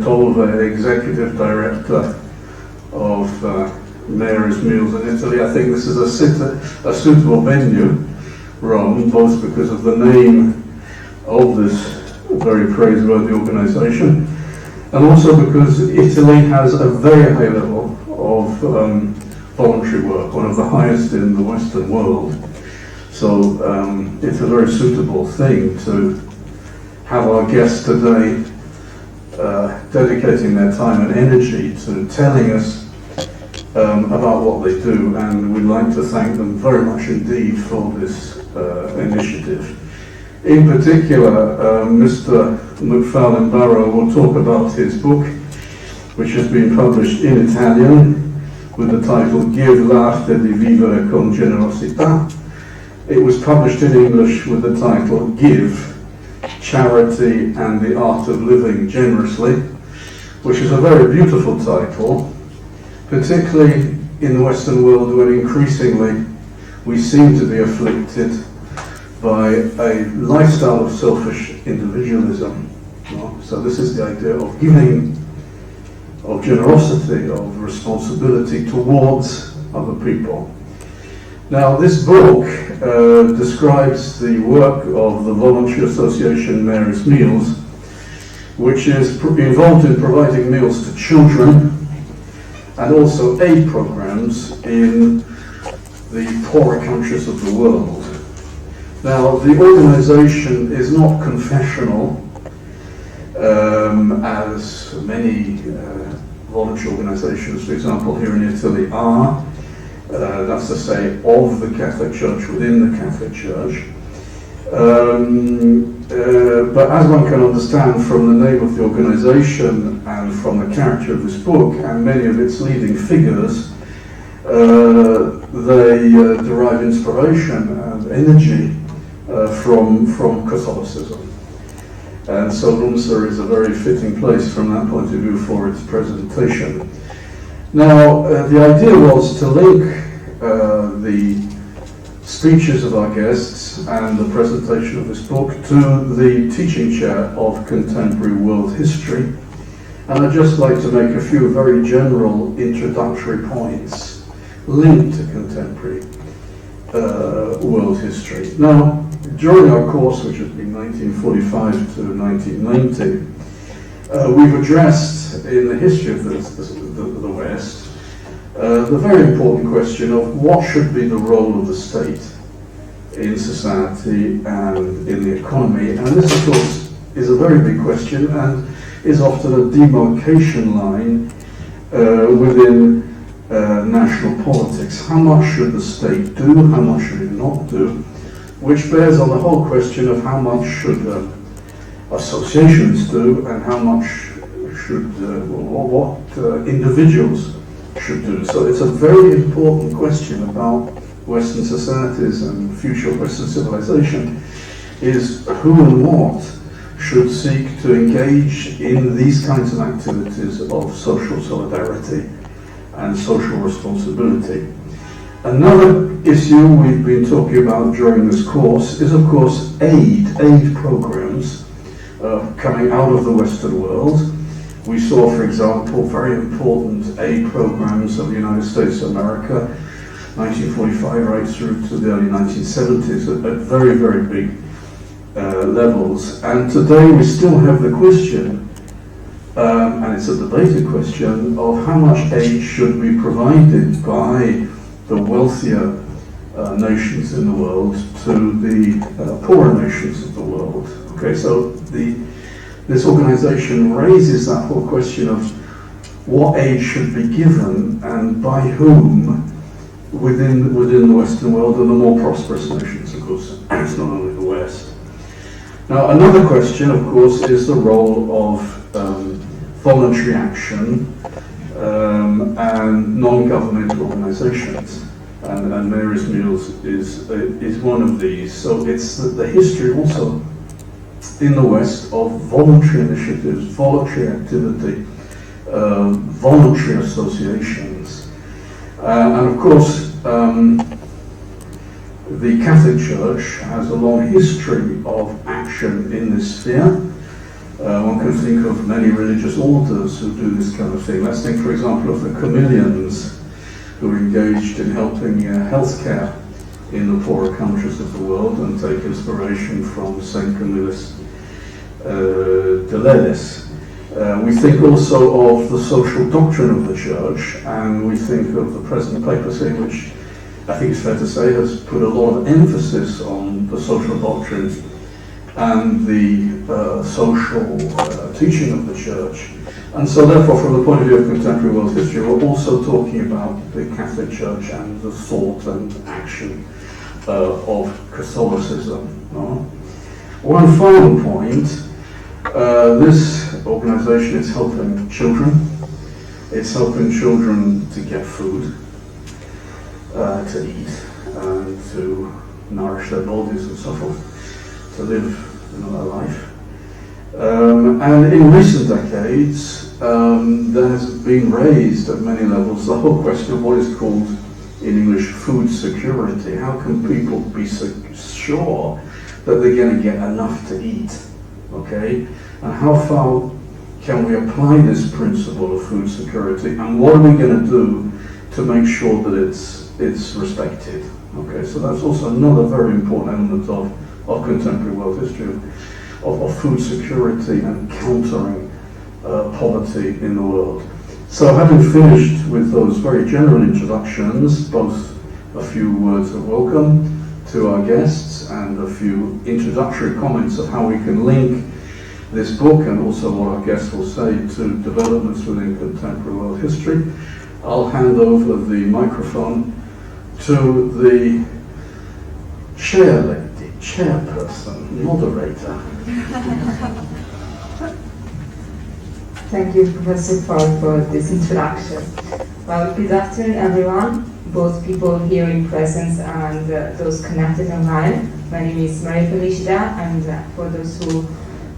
Piacevole, executive director of Mary's Meals in Italy. I think this is a suitable venue, Rome, both because of the name of this very praiseworthy organization, and also because Italy has a very high level of voluntary work, one of the highest in the Western world. So it's a very suitable thing to have our guests today dedicating their time and energy to telling us about what they do, and we'd like to thank them very much indeed for this initiative. In particular, Mr. MacFarlane Barrow will talk about his book, which has been published in Italian with the title 𝐰𝐰𝐰𝐿'arte di vivere con generosità. It was published in English with the title Give, Charity and the Art of Living Generously, which is a very beautiful title, particularly in the Western world where increasingly we seem to be afflicted by a lifestyle of selfish individualism. So this is the idea of giving, of generosity, of responsibility towards other people. Now, this book describes the work of the voluntary association Mary's Meals, which is involved in providing meals to children and also aid programs in the poorer countries of the world. Now, the organization is not confessional, as many voluntary organizations, for example, here in Italy are. That's to say, of the Catholic Church within the Catholic Church. But as one can understand from the name of the organization and from the character of this book and many of its leading figures, they derive inspiration and energy from Catholicism. And so LUMSA is a very fitting place from that point of view for its presentation. Now, the idea was to link the speeches of our guests and the presentation of this book to the teaching chair of contemporary world history. And I'd just like to make a few very general introductory points linked to contemporary world history. Now, during our course, which has been 1945 to 1990, we've addressed in the history of the West the very important question of what should be the role of the state in society and in the economy. And this, of course, is a very big question and is often a demarcation line within national politics. How much should the state do? How much should it not do? Which bears on the whole question of how much should associations do and how much should, what individuals should do. So it's a very important question about Western societies and future Western civilization, is who and what should seek to engage in these kinds of activities of social solidarity and social responsibility. Another issue we've been talking about during this course is, of course, aid programs coming out of the Western world. We saw, for example, very important aid programs of the United States of America, 1945 right through to the early 1970s at very, very big levels. And today we still have the question, and it's a debated question, of how much aid should be provided by the wealthier nations in the world to the poorer nations of the world. Okay, so this organization raises that whole question of what aid should be given and by whom within the Western world and the more prosperous nations, of course. It's not only the West. Now, another question, of course, is the role of voluntary action and non-governmental organizations. And Mary's Meals is one of these. So it's the history also in the West of voluntary initiatives, voluntary activity, voluntary associations. And of course, the Catholic Church has a long history of action in this sphere. One can think of many religious orders who do this kind of thing. Let's think, for example, of the Chameleons, who are engaged in helping healthcare in the poorer countries of the world, and take inspiration from Saint Camillus dell. We think also of the social doctrine of the Church, and we think of the present papacy, which I think it's fair to say has put a lot of emphasis on the social doctrine and the social teaching of the Church. And so therefore, from the point of view of contemporary world history, we're also talking about the Catholic Church and the thought and action of Catholicism. One final point, this organization is helping children. It's helping children to get food, to eat, and to nourish their bodies and so forth, to live their life. And in recent decades, there has been raised at many levels the whole question of what is called in English food security. How can people be sure that they're going to get enough to eat? Okay, and how far can we apply this principle of food security, and what are we going to do to make sure that it's respected? Okay, so that's also another very important element of contemporary world history, of food security and countering poverty in the world. So having finished with those very general introductions, both a few words of welcome to our guests and a few introductory comments of how we can link this book and also what our guests will say to developments within contemporary world history, I'll hand over the microphone to the chairperson, moderator. Thank you, Professor Paul, for this introduction. Well, good afternoon, everyone, both people here in presence and those connected online. My name is Maria Felicita, and for those who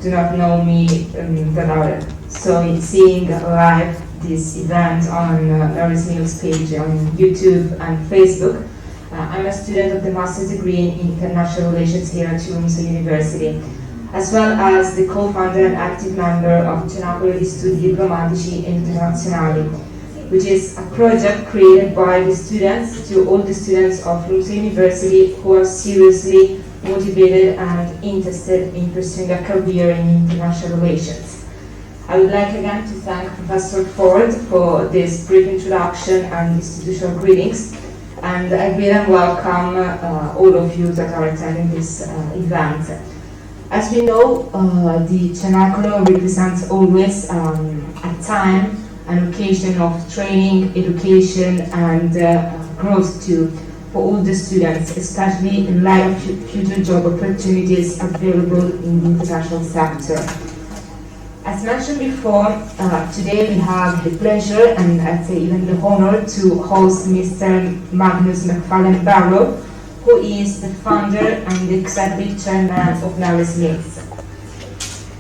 do not know me, dell. So seeing live this event on Mary's News page on YouTube and Facebook, I'm a student of the master's degree in international relations here at LUMSA University, as well as the co-founder and active member of Cenacolo di Studi Diplomatici, Internazionali, which is a project created by the students to all the students of LUMSA University who are seriously motivated and interested in pursuing a career in international relations. I would like again to thank Professor Ford for this brief introduction and institutional greetings, and I greet and welcome all of you that are attending this event. As we know, the Cenacolo represents always a time, an occasion of training, education, and growth too, for all the students, especially in light of future job opportunities available in the international sector. As mentioned before, today we have the pleasure and I'd say even the honor to host Mr. Magnus MacFarlane Barrow, who is the founder and the executive chairman of Mary's Meals.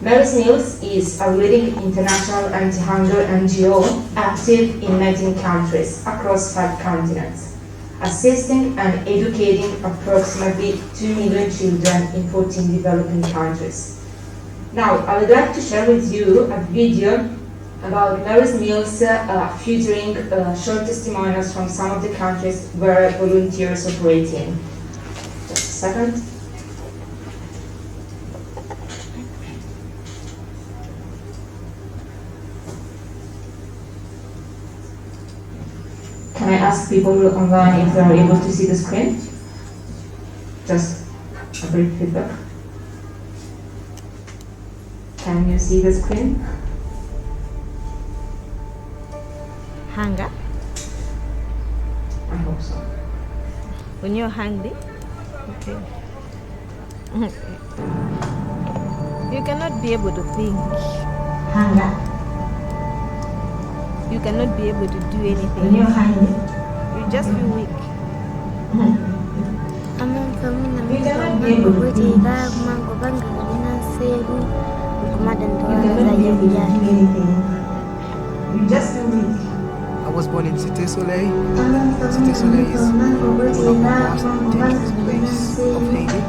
Mary's Meals is a leading international anti-hunger NGO active in 19 countries across 5 continents, assisting and educating approximately 2 million children in 14 developing countries. Now, I would like to share with you a video about Mary's Meals featuring short testimonials from some of the countries where volunteers operate in. Just a second. Can I ask people online if they are able to see the screen? Just a brief feedback. Can you see the screen? Hunger? I hope so. When you're hungry? Okay. You cannot be able to think. Hunger. You cannot be able to do anything. When you're hungry. You just feel weak. You cannot be able to think. You cannot be able to do anything. You just feel weak. I was born in Cité Soleil. Cité Soleil is one of the most dangerous places of Haiti.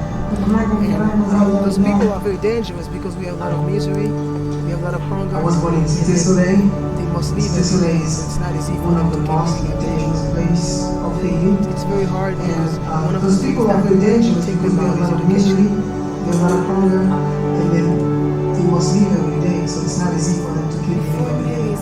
And those people are very dangerous because we have a lot of misery. We have a lot of hunger. I was born in Cité Soleil. They must leave Cité it. Soleil is It's not easy for one them of to the keep most living in dangerous danger. place of Haiti. It's very hard because And one of the those things people are that very dangerous take because them they out have a is lot of education. misery, they have a lot of hunger, and then they must leave every day, so it's not easy for them to keep living every day.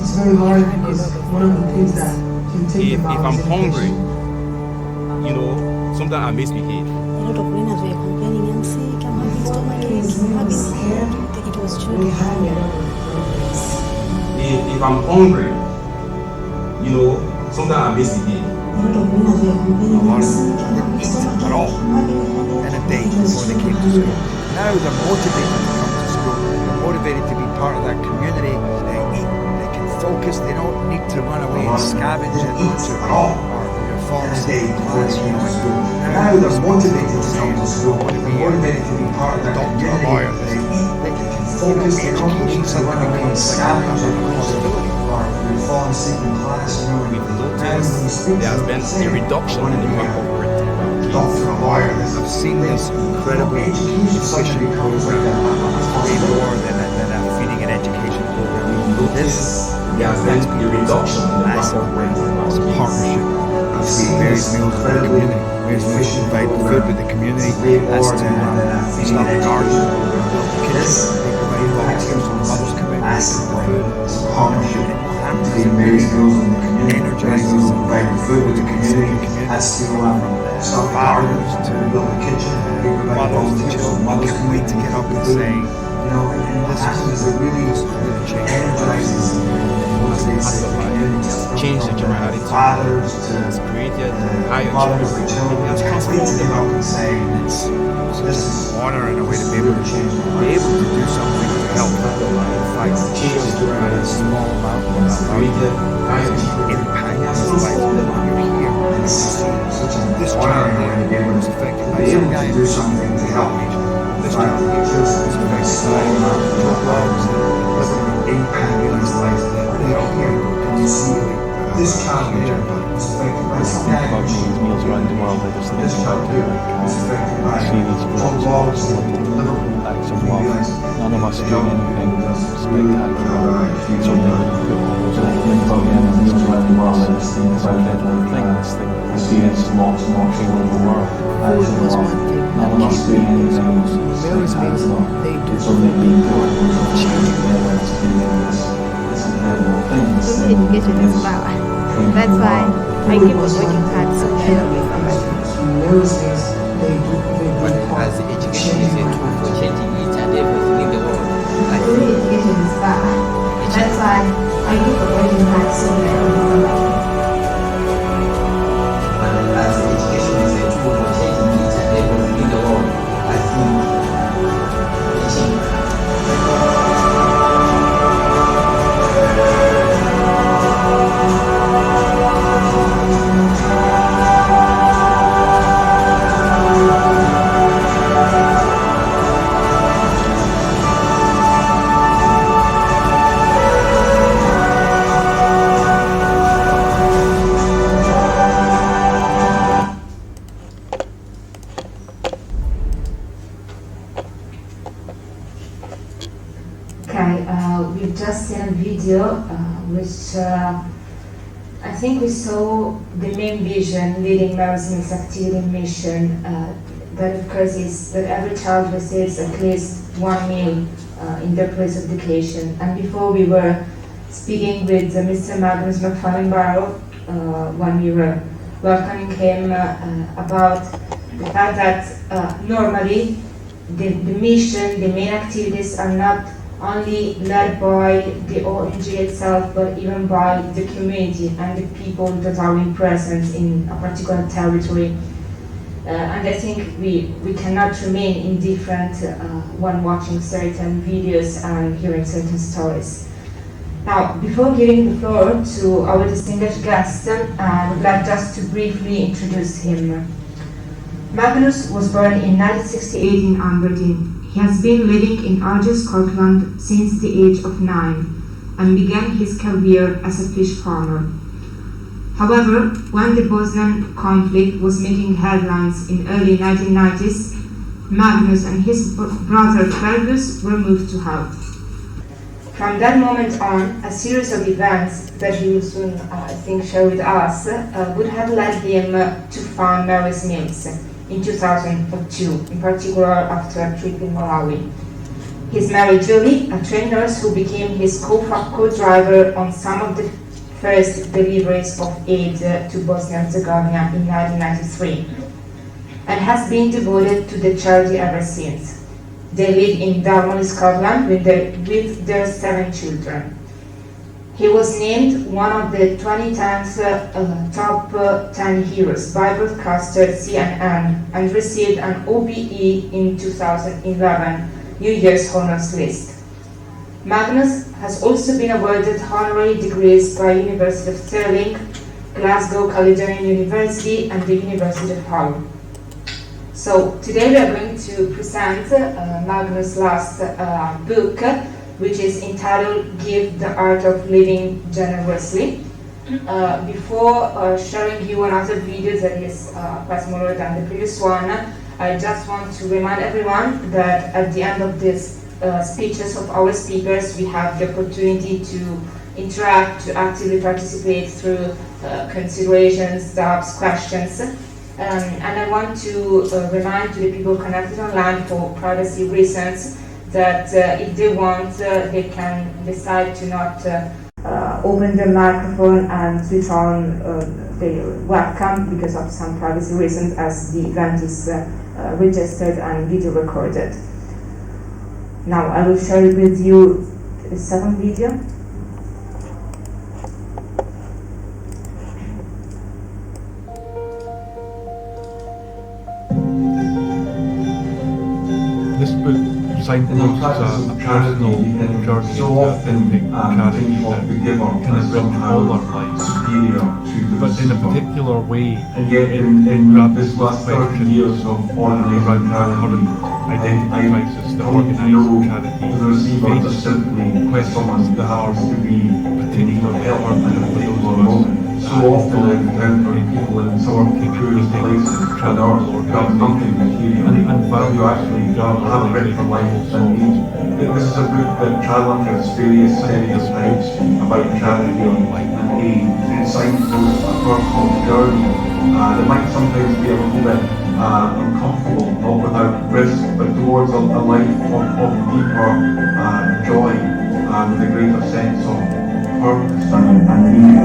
It's very hard because one of the things that can take If them out I'm is hungry, education. you know, sometimes I misbehave. A lot of winners were complaining and sick, I'm having stomachache, I'm having headache. It was truly hard. If I'm hungry, you know, sometimes I misbehave. A lot of winners were complaining and sick, I'm having stomachache, at all I'm having headache. in a day before they came to school. Now they're motivated to come to school. They're motivated to be part of that community. They eat, they can focus, they don't need to run away and scavenge and or fall asleep in class. Now they're motivated to come to school. They're motivated to be part of that community. They can focus, they don't need to run away and scavenge or fall asleep in class. We've noticed there has been a reduction in the number of I've seen this incredible efficient program, way more than a feeding and education program. This there has been a reduction in the massive number of it's a partnership between various meals with the community. Various meals provide food with the community as to stop the garden, build the kitchen. They provide volunteers when mothers come in, food. Partnership between various schools and the community. Energizes and providing food with the community. That's to stop the garden, to build a kitchen. They provide Mothers to volunteers. children, Mothers can't wait to get up and say, you know, and what happens is it really energizes and motivates the community. Change the general attitude. Fathers to It's created higher mothers to children. children. That's Can't wait to get up and say, this is an honor and a way to be able to do something to help. In fact, just a small amount of that Created higher impact in the life of you're here. This child here was affected by some guy do something to help. This child here was affected by drug laws that impact in his life. They all here to see This child here was affected by some meals around the world. I just think This child here was affected by drug laws in Liverpool. acts of love. None of us do anything spectacular. It's only when you put all those things together, meals around the world. I just think it's about that little thing. This thing that we see is small people in the world. Acts of was love. one thing. None of us do anything Mary's spectacular. they do It's only being good and changing together to do this incredible thing. For me, education is power. That's why I keep on working hard so that I will come back. Those things they do As education is a tool for changing each and everything in the world. For me, education is power. That's why I keep on working hard so that I will come back. As education is a tool for changing each and everything in the world, I think teaching We've just seen a video which I think we saw the main vision leading Magnus activity mission that of course is that every child receives at least one meal in their place of education. And before we were speaking with Mr. Magnus MacFarlane Barrow when we were welcoming him about the fact that normally the mission, the main activities are not only led by the ONG itself, but even by the community and the people that are in presence in a particular territory. And I think we cannot remain indifferent when watching certain videos and hearing certain stories. Now, before giving the floor to our distinguished guest, I would like just to briefly introduce him. Magnus was born in 1968 in Aberdeen. He has been living in Argyll, Scotland since the age of 9 and began his career as a fish farmer. However, when the Bosnian conflict was making headlines in early 1990s, Magnus and his brother Fergus were moved to health. From that moment on, a series of events that he will soon, I think, share with us would have led him to found Magnus MacFarlane in 2002, in particular after a trip in Malawi. He's married Julie, a trained nurse who became his co-driver on some of the first deliveries of aid to Bosnia-Herzegovina in 1993, and has been devoted to the charity ever since. They live in Dalmolly, Scotland, with their 7 children. He was named one of the 2010 top 10 heroes by broadcaster CNN and received an OBE in 2011 New Year's Honours List. Magnus has also been awarded honorary degrees by University of Stirling, Glasgow Caledonian University and the University of Hull. So today we are going to present Magnus' last book, which is entitled Give the Art of Living Generously. Before showing you another video that is quite smaller than the previous one, I just want to remind everyone that at the end of these speeches of our speakers, we have the opportunity to interact, to actively participate through considerations, doubts, questions. And I want to remind to the people connected online for privacy reasons that if they want, they can decide to not open their microphone and switch on the webcam because of some privacy reasons, as the event is registered and video recorded. Now I will share with you the second video. This book signposts a personal journey so into often authentic charity think of the giver can as enrich somehow all our lives. superior to the But in a receiver. particular way, And yet it in grabbed this last 30 question years of organising around the charity, current identity crisis that come to know organised charity the receiver as faces. simply someone that happens to be in need of help at a particular moment. So often I encounter people in some precarious places on earth who have nothing material, and but who actually have a better life than me. This is a book that challenges various stereotypes about charity and aid. It signposts a personal journey that might sometimes be a little bit uncomfortable, not without risk, but towards a life of deeper joy with a greater sense of purpose and meaning.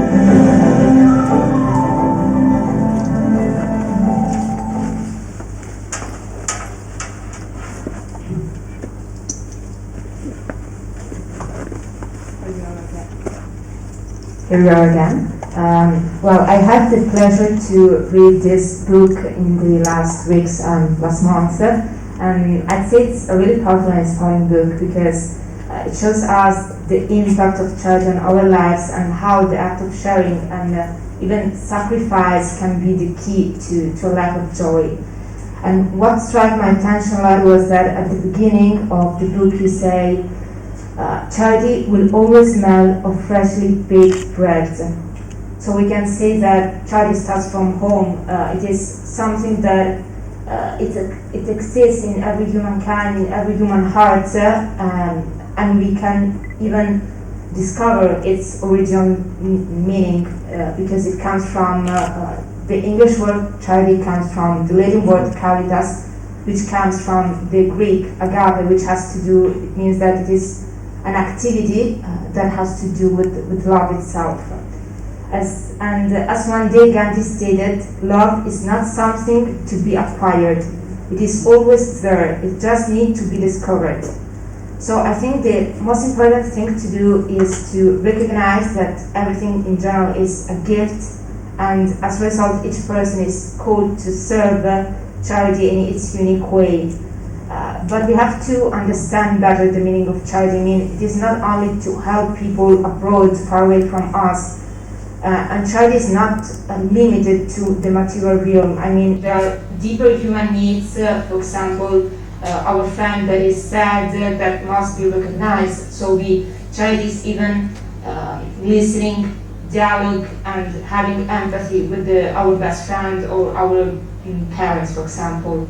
Here we are again. Well, I had the pleasure to read this book in the last weeks and last month, and I'd say it's a really powerful and inspiring book because it shows us the impact of charity on our lives and how the act of sharing and even sacrifice can be the key to a life of joy. And what struck my attention a lot was that at the beginning of the book you say, charity will always smell of freshly baked bread. So we can say that charity starts from home. It is something that it exists in every humankind, in every human heart, and we can even discover its original meaning because it comes from the English word charity comes from the Latin word caritas, which comes from the Greek agape, which has to do, it means that it is an activity that has to do with love itself. As one day Gandhi stated, love is not something to be acquired. It is always there. It just needs to be discovered. So I think the most important thing to do is to recognize that everything in general is a gift, and as a result, each person is called to serve charity in its unique way. But we have to understand better the meaning of charity. I mean, it is not only to help people abroad, far away from us, and charity is not limited to the material realm. I mean, there are deeper human needs, for example, our friend that is sad, that must be recognized. So charity is even listening, dialogue, and having empathy with our best friend or our parents, for example.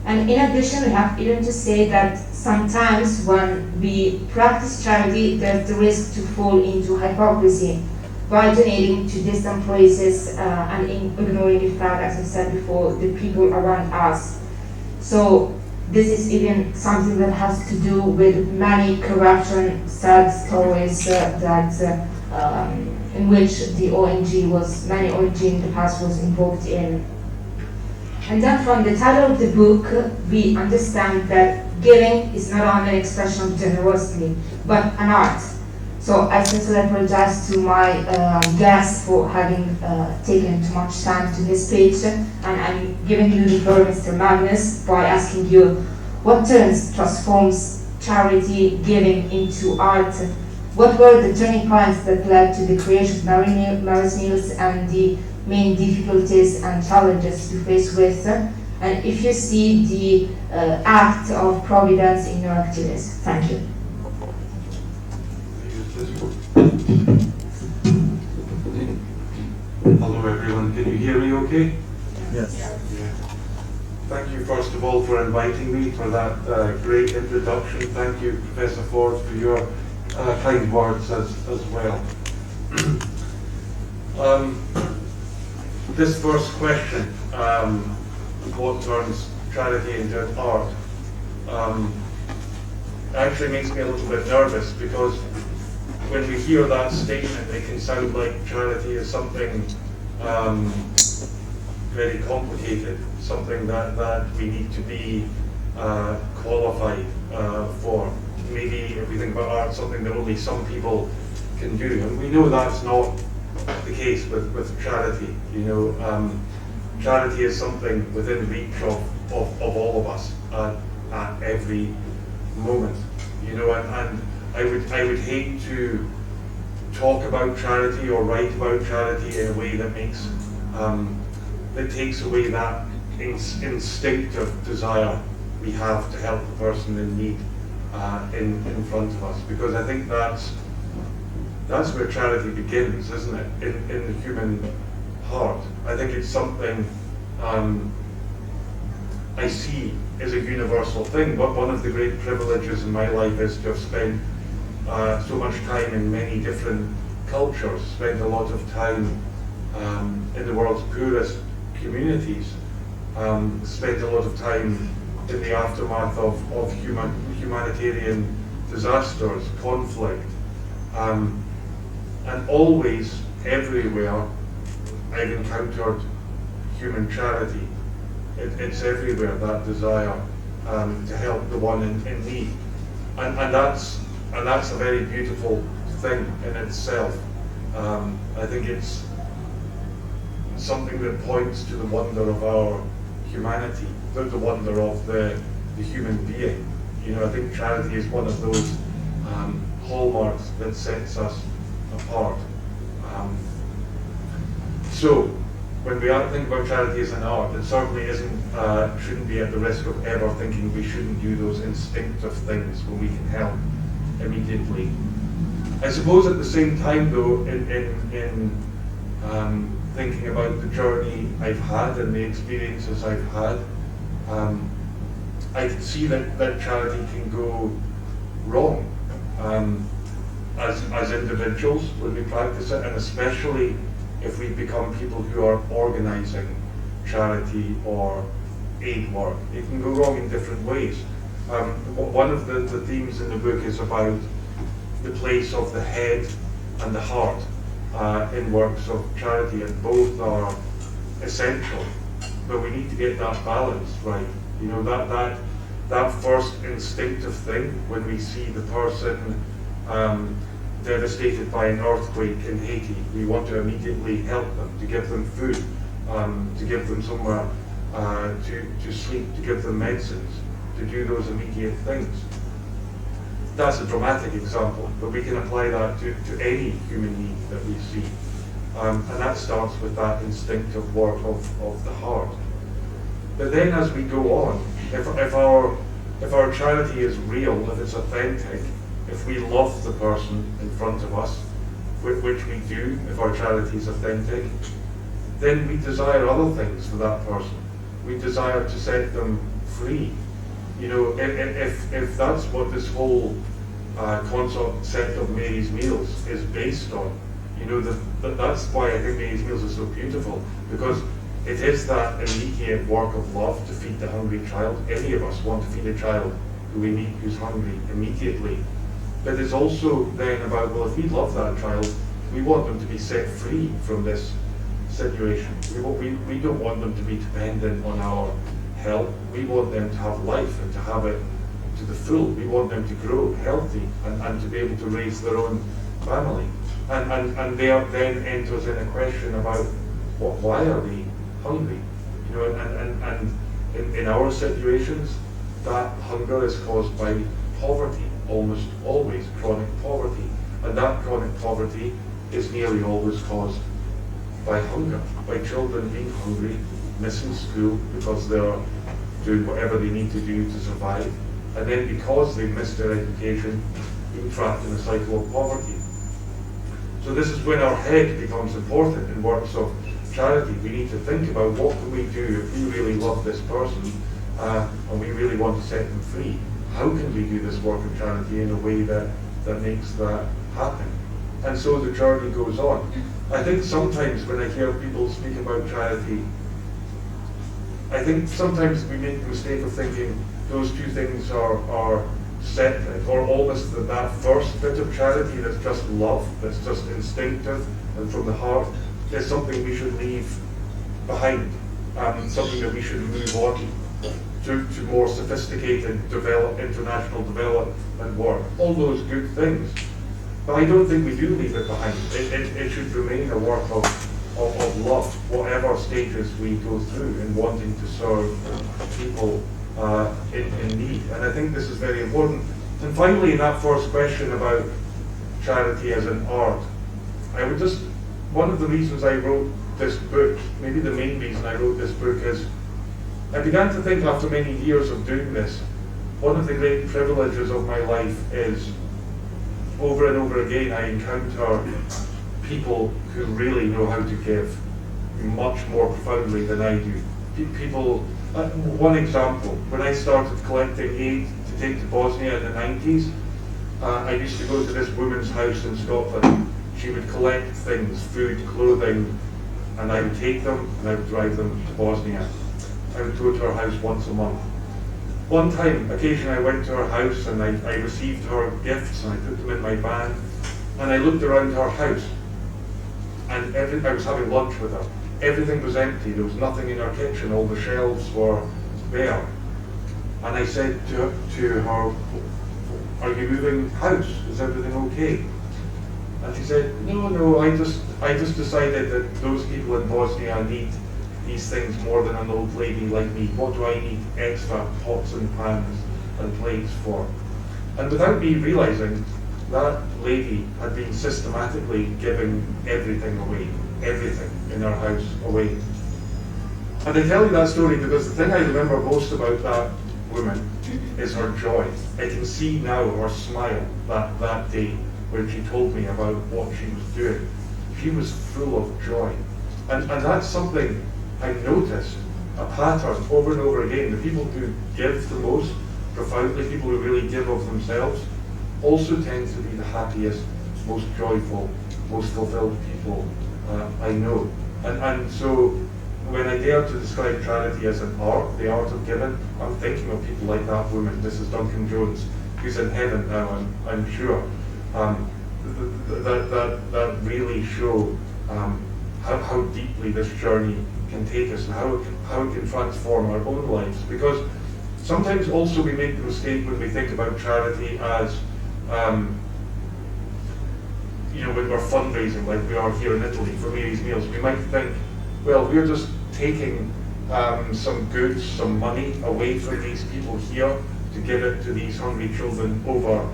And in addition, we have even to say that sometimes when we practice charity, there's the risk to fall into hypocrisy by donating to distant places and ignoring the fact, as I said before, the people around us. So this is even something that has to do with many corruption sad stories in which the many ONG in the past was involved in. And then from the title of the book, we understand that giving is not only an expression of generosity, but an art. So I sincerely apologize to my guests for having taken too much time to this speech, and I'm giving you the floor, Mr. Magnus, by asking you what transforms charity giving into art. What were the turning points that led to the creation of Mary's Meals and the main difficulties and challenges you face with? And if you see the act of providence in your activities. Thank you. Hello everyone, can you hear me okay? Yes. Yeah. Thank you first of all for inviting me for that great introduction. Thank you, Professor Ford, for your kind words as well. This first question, what turns charity into art, actually makes me a little bit nervous, because when we hear that statement, it can sound like charity is something very complicated, something that we need to be qualified for. Maybe if we think about art, something that only some people can do. And we know that's not the case with charity. You know, charity is something within reach of all of us at every moment. You know, and I would hate to talk about charity or write about charity in a way that makes that takes away that instinctive desire we have to help the person in need in front of us, because I think that's where charity begins, isn't it? In the human heart. I think it's something I see as a universal thing. But one of the great privileges in my life is to have spent so much time in many different cultures, spent a lot of time in the world's poorest communities, spent a lot of time in the aftermath of humanitarian disasters, conflict, and always, everywhere, I've encountered human charity. It's everywhere, that desire to help the one in need, and that's a very beautiful thing in itself. I think it's something that points to the wonder of our humanity, the wonder of the human being. You know, I think charity is one of those hallmarks that sets us apart. So, when we think about charity as an art, it certainly shouldn't be at the risk of ever thinking we shouldn't do those instinctive things when we can help immediately. I suppose at the same time, though, in thinking about the journey I've had and the experiences I've had, I can see that charity can go wrong as individuals when we practice it, and especially if we become people who are organising charity or aid work. It can go wrong in different ways. One of the themes in the book is about the place of the head and the heart in works of charity, and both are essential, but we need to get that balance right. You know, that first instinctive thing when we see the person devastated by an earthquake in Haiti, we want to immediately help them, to give them food, to give them somewhere to sleep, to give them medicines, to do those immediate things. That's a dramatic example, but we can apply that to any human need that we see. And that starts with that instinctive work of the heart. But then as we go on, if our charity is real, if it's authentic, if we love the person in front of us, which we do, if our charity is authentic, then we desire other things for that person. We desire to set them free. You know, if that's what this whole concept of Mary's Meals is based on, you know, that's why I think Mary's Meals is so beautiful, because it is that immediate work of love to feed the hungry child. Any of us want to feed a child who we meet who's hungry immediately. But it's also then about, well, if we love that child, we want them to be set free from this situation. We don't want them to be dependent on our help. We want them to have life and to have it to the full. We want them to grow healthy and to be able to raise their own family. And there then enters in a question about why are they hungry? You know, and in our situations, that hunger is caused by poverty, almost always chronic poverty. And that chronic poverty is nearly always caused by hunger, by children being hungry, missing school because they're doing whatever they need to do to survive, and then because they've missed their education, being trapped in a cycle of poverty. So this is when our head becomes important in works of charity. We need to think about what can we do if we really love this person and we really want to set them free. How can we do this work of charity in a way that makes that happen? And so the journey goes on. I think sometimes when I hear people speak about charity, I think sometimes we make the mistake of thinking those two things are separate, or almost that first bit of charity that's just love, that's just instinctive and from the heart, is something we should leave behind, something that we should move on to more sophisticated international development work. All those good things. But I don't think we do leave it behind. It should remain a work of love, whatever stages we go through in wanting to serve people in need. And I think this is very important. And finally, in that first question about charity as an art, one of the reasons I wrote this book, maybe the main reason I wrote this book, is I began to think after many years of doing this, one of the great privileges of my life is over and over again I encounter people who really know how to give much more profoundly than I do. People, one example, when I started collecting aid to take to Bosnia in the 90s, I used to go to this woman's house in Scotland. She would collect things, food, clothing, and I would take them and I would drive them to Bosnia. I would go to her house once a month. One time, occasionally I went to her house and I received her gifts and I put them in my van, and I looked around her house and I was having lunch with her. Everything was empty, there was nothing in her kitchen, all the shelves were bare. And I said to her, "Are you moving house? Is everything okay?" And she said, no, I just decided that those people in Bosnia need these things more than an old lady like me. What do I need extra pots and pans and plates for? And without me realizing, that lady had been systematically giving everything away, everything in her house away. And I tell you that story because the thing I remember most about that woman is her joy. I can see now her smile that day when she told me about what she was doing. She was full of joy. And that's something I noticed, a pattern over and over again. The people who give the most profoundly, people who really give of themselves, also tend to be the happiest, most joyful, most fulfilled people I know. And so when I dare to describe charity as an art, the art of giving, I'm thinking of people like that woman, Mrs. Duncan Jones, who's in heaven now, I'm sure, that really show how deeply this journey can take us and how it can transform our own lives. Because sometimes also we make the mistake when we think about charity as, when we're fundraising, like we are here in Italy for Mary's Meals, we might think, well, we're just taking some goods, some money away from these people here to give it to these hungry children over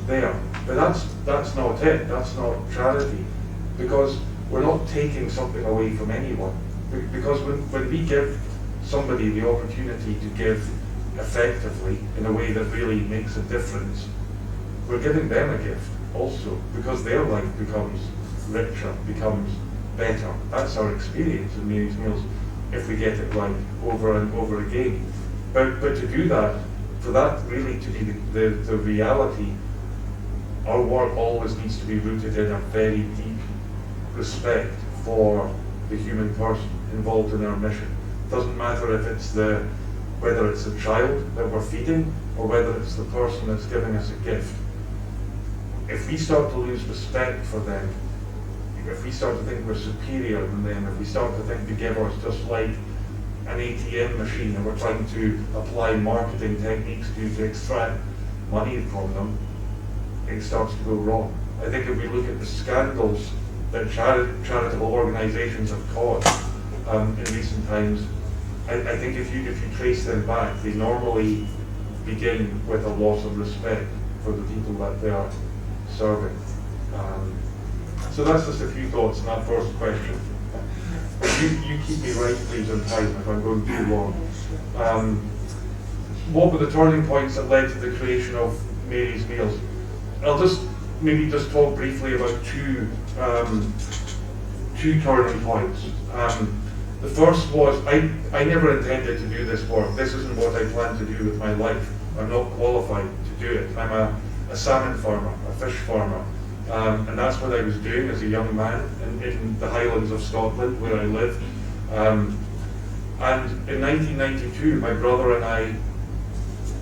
there. But that's not it. That's not charity, because we're not taking something away from anyone. Because when we give somebody the opportunity to give effectively in a way that really makes a difference, we're giving them a gift also, because their life becomes richer, becomes better. That's our experience in Mary's Meals if we get it right over and over again. But to do that, for that really to be the reality, our work always needs to be rooted in a very deep respect for the human person involved in our mission. It doesn't matter if it's whether it's a child that we're feeding or whether it's the person that's giving us a gift. If we start to lose respect for them, if we start to think we're superior than them, if we start to think the giver is just like an ATM machine and we're trying to apply marketing techniques to extract money from them, it starts to go wrong. I think if we look at the scandals that charitable organisations have caused in recent times, I think if you trace them back, they normally begin with a loss of respect for the people that they are serving. So that's just a few thoughts on that first question. You keep me right, please, on time if I'm going too long. What were the turning points that led to the creation of Mary's Meals? I'll maybe just talk briefly about two turning points. The first was, I never intended to do this work. This isn't what I plan to do with my life. I'm not qualified to do it. I'm a salmon farmer, a fish farmer. And that's what I was doing as a young man in the Highlands of Scotland, where I lived. And in 1992, my brother and I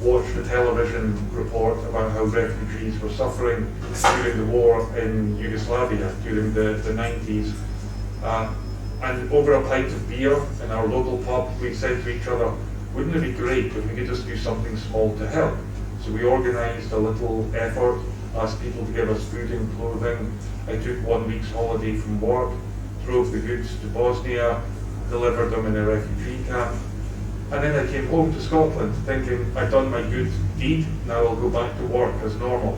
watched a television report about how refugees were suffering during the war in Yugoslavia during the 90s. And over a pint of beer in our local pub, we said to each other, wouldn't it be great if we could just do something small to help? So we organised a little effort, asked people to give us food and clothing. I took 1 week's holiday from work, drove the goods to Bosnia, delivered them in a refugee camp, and then I came home to Scotland thinking I'd done my good deed, now I'll go back to work as normal.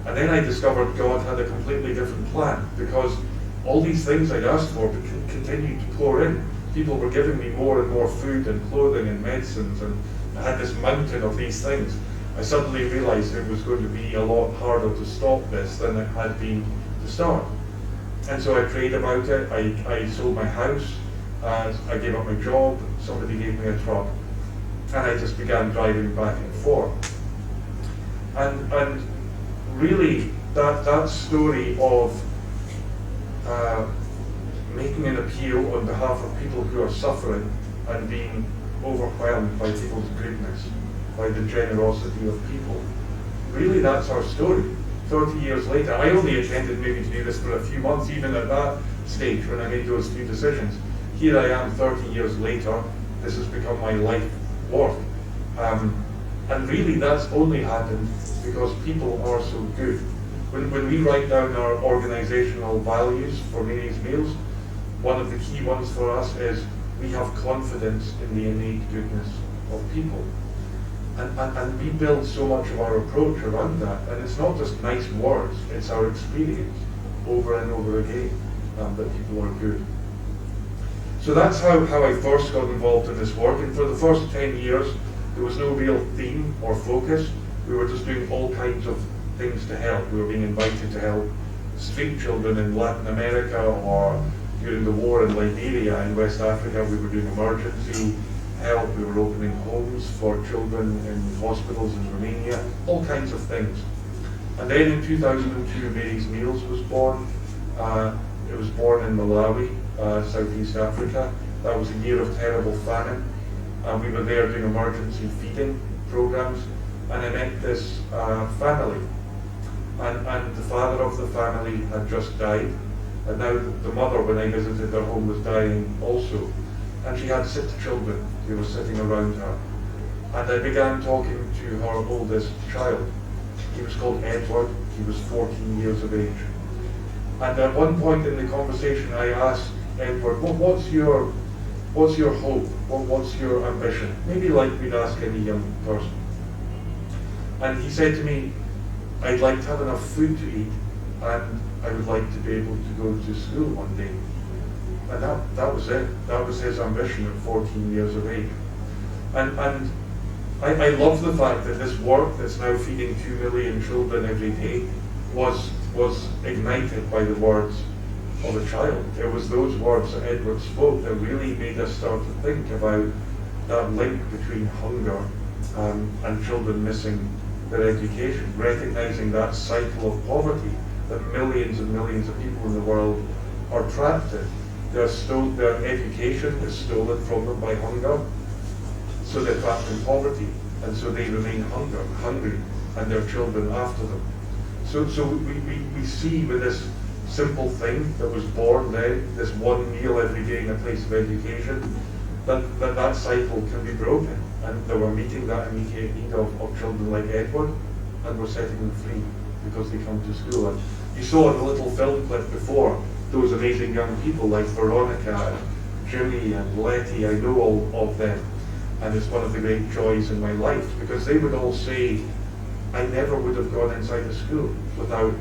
And then I discovered God had a completely different plan, because all these things I'd asked for continued to pour in. People were giving me more and more food and clothing and medicines, and I had this mountain of these things. I suddenly realised it was going to be a lot harder to stop this than it had been to start. And so I prayed about it. I sold my house, I gave up my job, somebody gave me a truck, and I just began driving back and forth. And really, that story of making an appeal on behalf of people who are suffering and being overwhelmed by people's goodness, by the generosity of people. Really, that's our story. 30 years later, I only intended maybe to do this for a few months, even at that stage when I made those few decisions. Here I am 30 years later, this has become my life work. And really, that's only happened because people are so good. When we write down our organisational values for Mary's Meals, one of the key ones for us is we have confidence in the innate goodness of people. And we build so much of our approach around that. And it's not just nice words, it's our experience over and over again that people are good. So that's how I first got involved in this work. And for the first 10 years, there was no real theme or focus. We were just doing all kinds of things to help. We were being invited to help street children in Latin America, or during the war in Liberia in West Africa, we were doing emergency help. We were opening homes for children in hospitals in Romania, all kinds of things. And then in 2002, Mary's Meals was born. It was born in Malawi, Southeast Africa. That was a year of terrible famine. We were there doing emergency feeding programs, and I met this family. And the father of the family had just died, and now the mother, when I visited their home, was dying also. And she had 6 children who were sitting around her. And I began talking to her oldest child. He was called Edward. He was 14 years of age. And at one point in the conversation, I asked Edward, what's your hope? What's your ambition? Maybe like we'd ask any young person. And he said to me, I'd like to have enough food to eat, and I would like to be able to go to school one day. And that was it. That was his ambition at 14 years of age. And I love the fact that this work that's now feeding 2 million children every day was ignited by the words of a child. It was those words that Edward spoke that really made us start to think about that link between hunger and children missing their education, recognizing that cycle of poverty that millions and millions of people in the world are trapped in. Their education is stolen from them by hunger, so they're trapped in poverty, and so they remain hungry, and their children after them. So we see with this simple thing that was born then, this one meal every day in a place of education, that cycle can be broken. And they were meeting that immediate need of children like Edward, and we're setting them free because they come to school. And you saw in the little film clip before, those amazing young people like Veronica and Julie and Letty. I know all of them, and it's one of the great joys in my life, because they would all say, I never would have gone inside a school without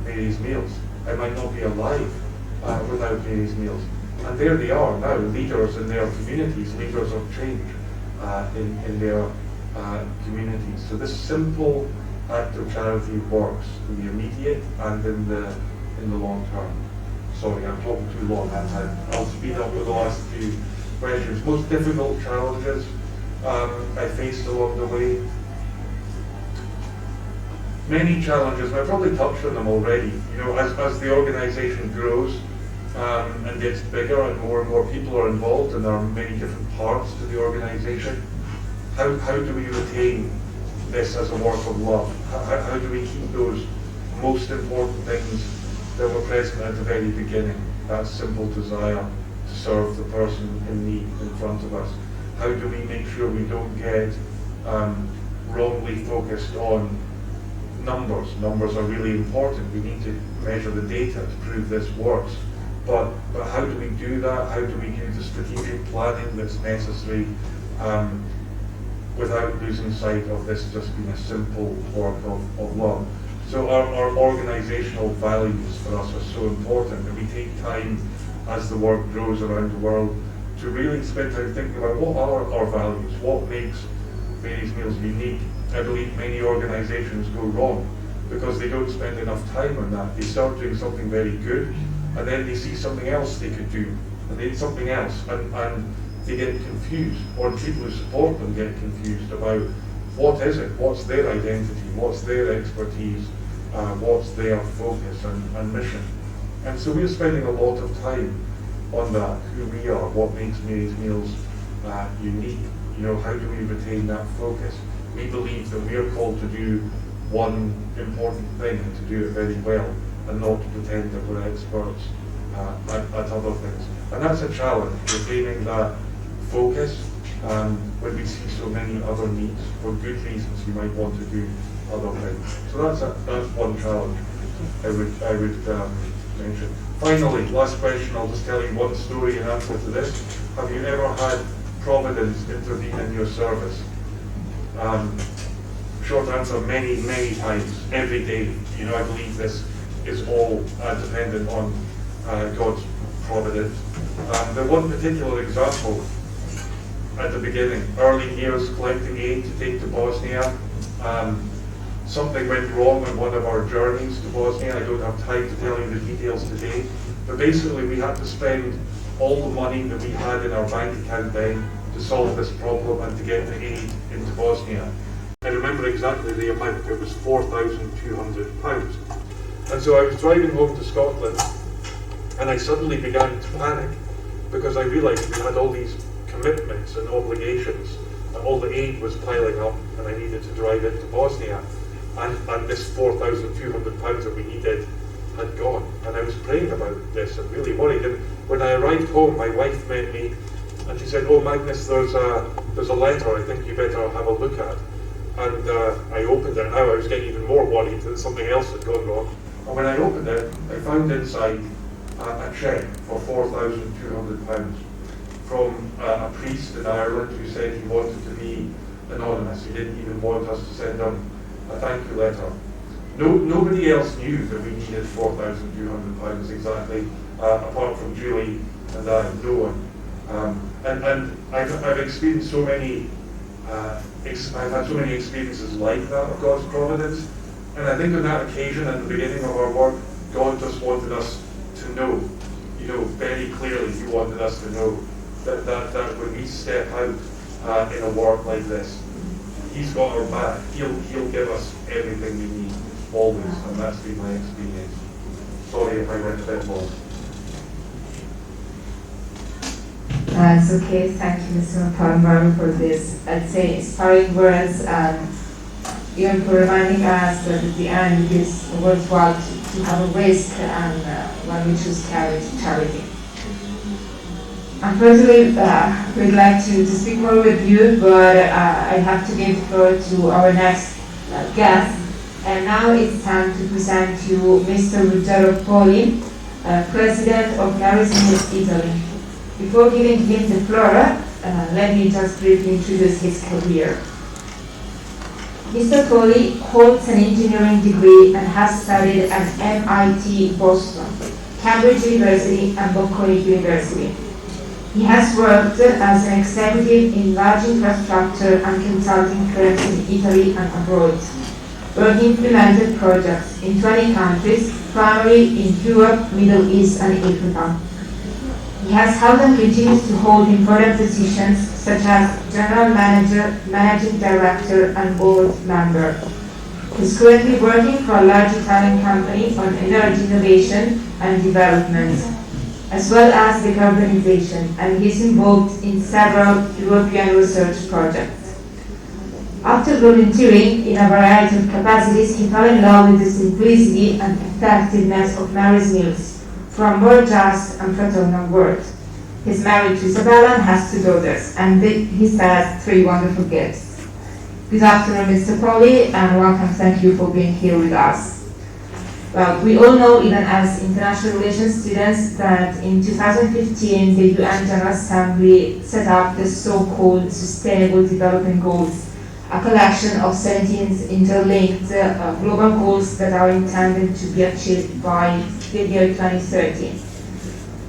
Mary's Meals. I might not be alive without Mary's Meals. And there they are now, leaders in their communities, leaders of change in their communities. So this simple act of charity works in the immediate and in the long term. Sorry, I'm talking too long. I'll speed up with the last few questions. Most difficult challenges I faced along the way. Many challenges, and I've probably touched on them already. You know, as the organisation grows and gets bigger and more people are involved, and there are many different parts to the organisation, how do we retain this as a work of love? How do we keep those most important things that were present at the very beginning? That simple desire to serve the person in need in front of us. How do we make sure we don't get wrongly focused on numbers? Numbers are really important. We need to measure the data to prove this works. But how do we do that? How do we do the strategic planning that's necessary without losing sight of this just being a simple work of love? So our organizational values for us are so important, that we take time as the work grows around the world to really spend time thinking about what are our values, what makes Mary's Meals unique. I believe many organizations go wrong because they don't spend enough time on that. They start doing something very good, and then they see something else they could do, and they need something else, and they get confused, or people who support them get confused about what is it, what's their identity, what's their expertise, what's their focus and mission. And so we're spending a lot of time on that, who we are, what makes Mary's Meals unique. You know, how do we retain that focus? We believe that we are called to do one important thing and to do it very well, and not to pretend that we're experts at other things. And that's a challenge, retaining that focus when we see so many other needs. For good reasons, you might want to do other things. So that's one challenge I would mention. Finally, last question, I'll just tell you one story in answer to this. Have you ever had Providence intervene in your service? Short answer, many, many times, every day. You know, I believe this is all dependent on God's providence. The one particular example at the beginning, early years collecting aid to take to Bosnia. Something went wrong on one of our journeys to Bosnia. I don't have time to tell you the details today, but basically we had to spend all the money that we had in our bank account then to solve this problem and to get the aid into Bosnia. I remember exactly the amount. It was £4,200. And so I was driving home to Scotland, and I suddenly began to panic because I realised we had all these commitments and obligations, and all the aid was piling up, and I needed to drive it to Bosnia. And this £4,200 that we needed had gone. And I was praying about this and really worried. And when I arrived home, my wife met me, and she said, "Oh, Magnus, there's a letter I think you better have a look at." And I opened it. Now I was getting even more worried that something else had gone wrong. And when I opened it, I found inside a cheque for £4,200 from a priest in Ireland who said he wanted to be anonymous. He didn't even want us to send him a thank you letter. Nobody else knew that we needed £4,200 exactly, apart from Julie and no one. And I've experienced so many. I've had so many experiences like that of God's providence, and I think on that occasion at the beginning of our work, God just wanted us to know, you know, very clearly. He wanted us to know that when we step out in a work like this. He's got our back. He'll give us everything we need, always, and that's been my experience. Sorry if I went a bit long. It's okay. Thank you, Mr. MacFarlane Barrow, for this, I'd say, inspiring words, and even for reminding us that at the end it is worthwhile to have a risk and when we choose charity. Unfortunately, we'd like to speak more with you, but I have to give the floor to our next guest. And now it's time to present you Mr. Ruggero Poli, President of Magnus Italy. Before giving him the floor, let me just briefly introduce his career. Mr. Poli holds an engineering degree and has studied at MIT Boston, Cambridge University and Bocconi University. He has worked as an executive in large infrastructure and consulting firms in Italy and abroad, where he implemented projects in 20 countries, primarily in Europe, Middle East and Africa. He has held and continues to hold important positions such as General Manager, Managing Director and Board Member. He is currently working for a large Italian company on energy innovation and development, as well as decarbonization, and he is involved in several European research projects. After volunteering in a variety of capacities, he fell in love with the simplicity and effectiveness of Mary's Mills for a more just and fraternal world. He is married to Isabella and has 2 daughters, and he has 3 wonderful kids. Good afternoon, Mr. Poli, and welcome. Thank you for being here with us. Well, we all know, even as international relations students, that in 2015 the UN General Assembly set up the so-called Sustainable Development Goals, a collection of 17 interlinked global goals that are intended to be achieved by the year 2030.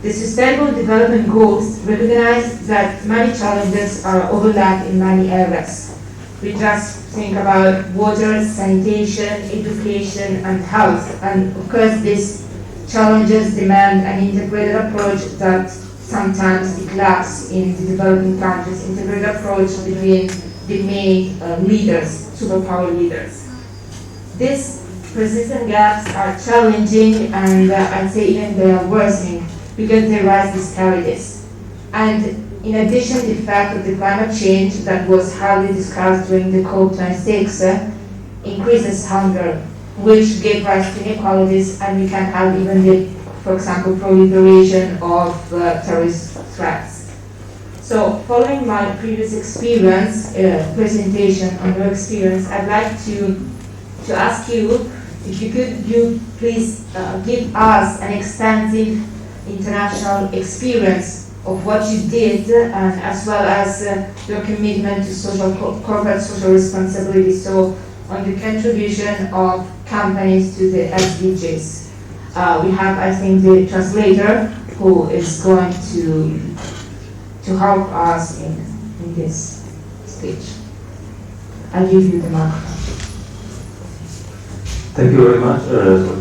The Sustainable Development Goals recognize that many challenges are overlapped in many areas. We just think about water, sanitation, education, and health. And of course, these challenges demand an integrated approach that sometimes it lacks in the developing countries, integrated approach between the main leaders, superpower leaders. These persistent gaps are challenging, and I'd say even they are worsening because they raise disparities. And in addition, the effect of the climate change that was hardly discussed during the COP26 increases hunger, which gave rise to inequalities, and we can have even the, for example, proliferation of terrorist threats. So, following my previous experience, presentation on your experience, I'd like to ask you if you could please give us an extensive international experience of what you did, and as well as your commitment to corporate social responsibility, so on the contribution of companies to the SDGs. We have, I think, the translator who is going to help us in this speech. I'll give you the microphone. Thank you very much,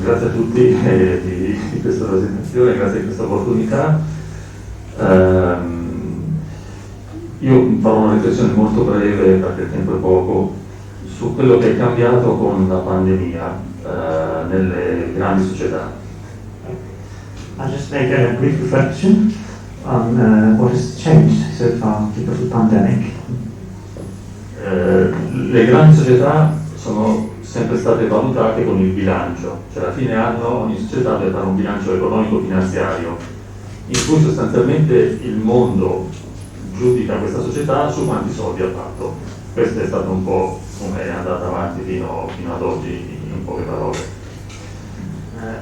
grazie a tutti di questa presentazione, grazie di questa opportunità. Io farò una riflessione molto breve perché il tempo è poco su quello che è cambiato con la pandemia nelle grandi società. I'll just make a brief reflection on what has changed so far because of the pandemic. Le grandi società sono sempre state valutate con il bilancio, cioè a fine anno ogni società deve fare un bilancio economico-finanziario in cui sostanzialmente il mondo giudica questa società su quanti soldi ha fatto. Questo è stato un po' come è andata avanti fino ad oggi, in poche parole.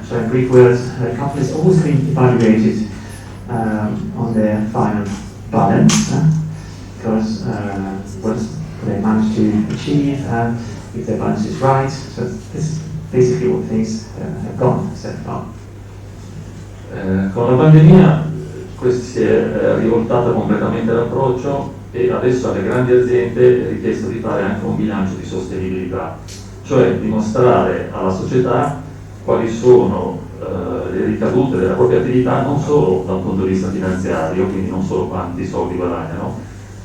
So in brief words, companies always been evaluated on their final balance, because what they managed to achieve, if their balance is right. So this is basically what things have gone so far. Con la pandemia si è rivoltata completamente l'approccio e adesso alle grandi aziende è richiesto di fare anche un bilancio di sostenibilità, cioè dimostrare alla società quali sono le ricadute della propria attività non solo da un punto di vista finanziario, quindi non solo quanti soldi guadagnano,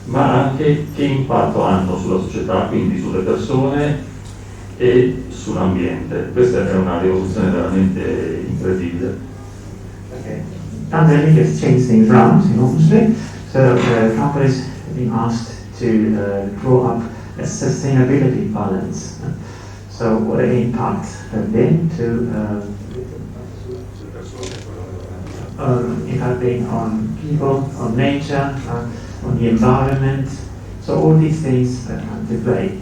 ma anche che impatto hanno sulla società, quindi sulle persone e sull'ambiente. Questa è una rivoluzione veramente incredibile. Okay. Pandemic has changed things around enormously, so companies have been asked to draw up a sustainability balance. So what the impact have been it has been on people, on nature, on the environment. So all these things they play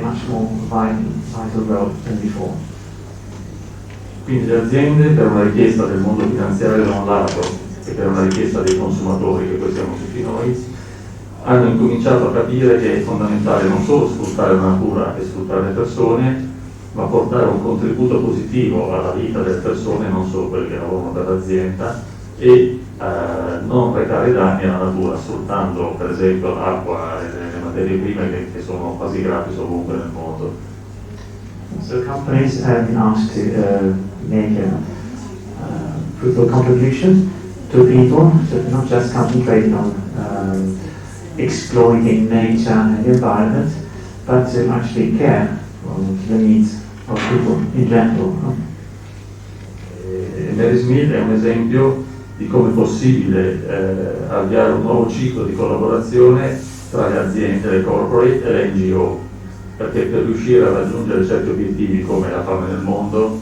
much more vital role than before. Quindi le aziende, per una richiesta del mondo finanziario da un lato e per una richiesta dei consumatori, che poi siamo tutti noi, hanno incominciato a capire che è fondamentale non solo sfruttare la natura e sfruttare le persone, ma portare un contributo positivo alla vita delle persone, non solo quelle che lavorano per l'azienda, e non recare danni alla natura, sfruttando per esempio l'acqua e le materie prime che sono quasi gratis ovunque nel mondo. So companies have been asked to make a fruitful contribution to people, so not just concentrate on exploiting nature and the environment, but to actually care for the needs of people in general. Mary Smith è un esempio di come è possibile avviare un nuovo ciclo di collaborazione tra le aziende, le corporate e le NGO, perché per riuscire a raggiungere certi obiettivi come la fame nel mondo,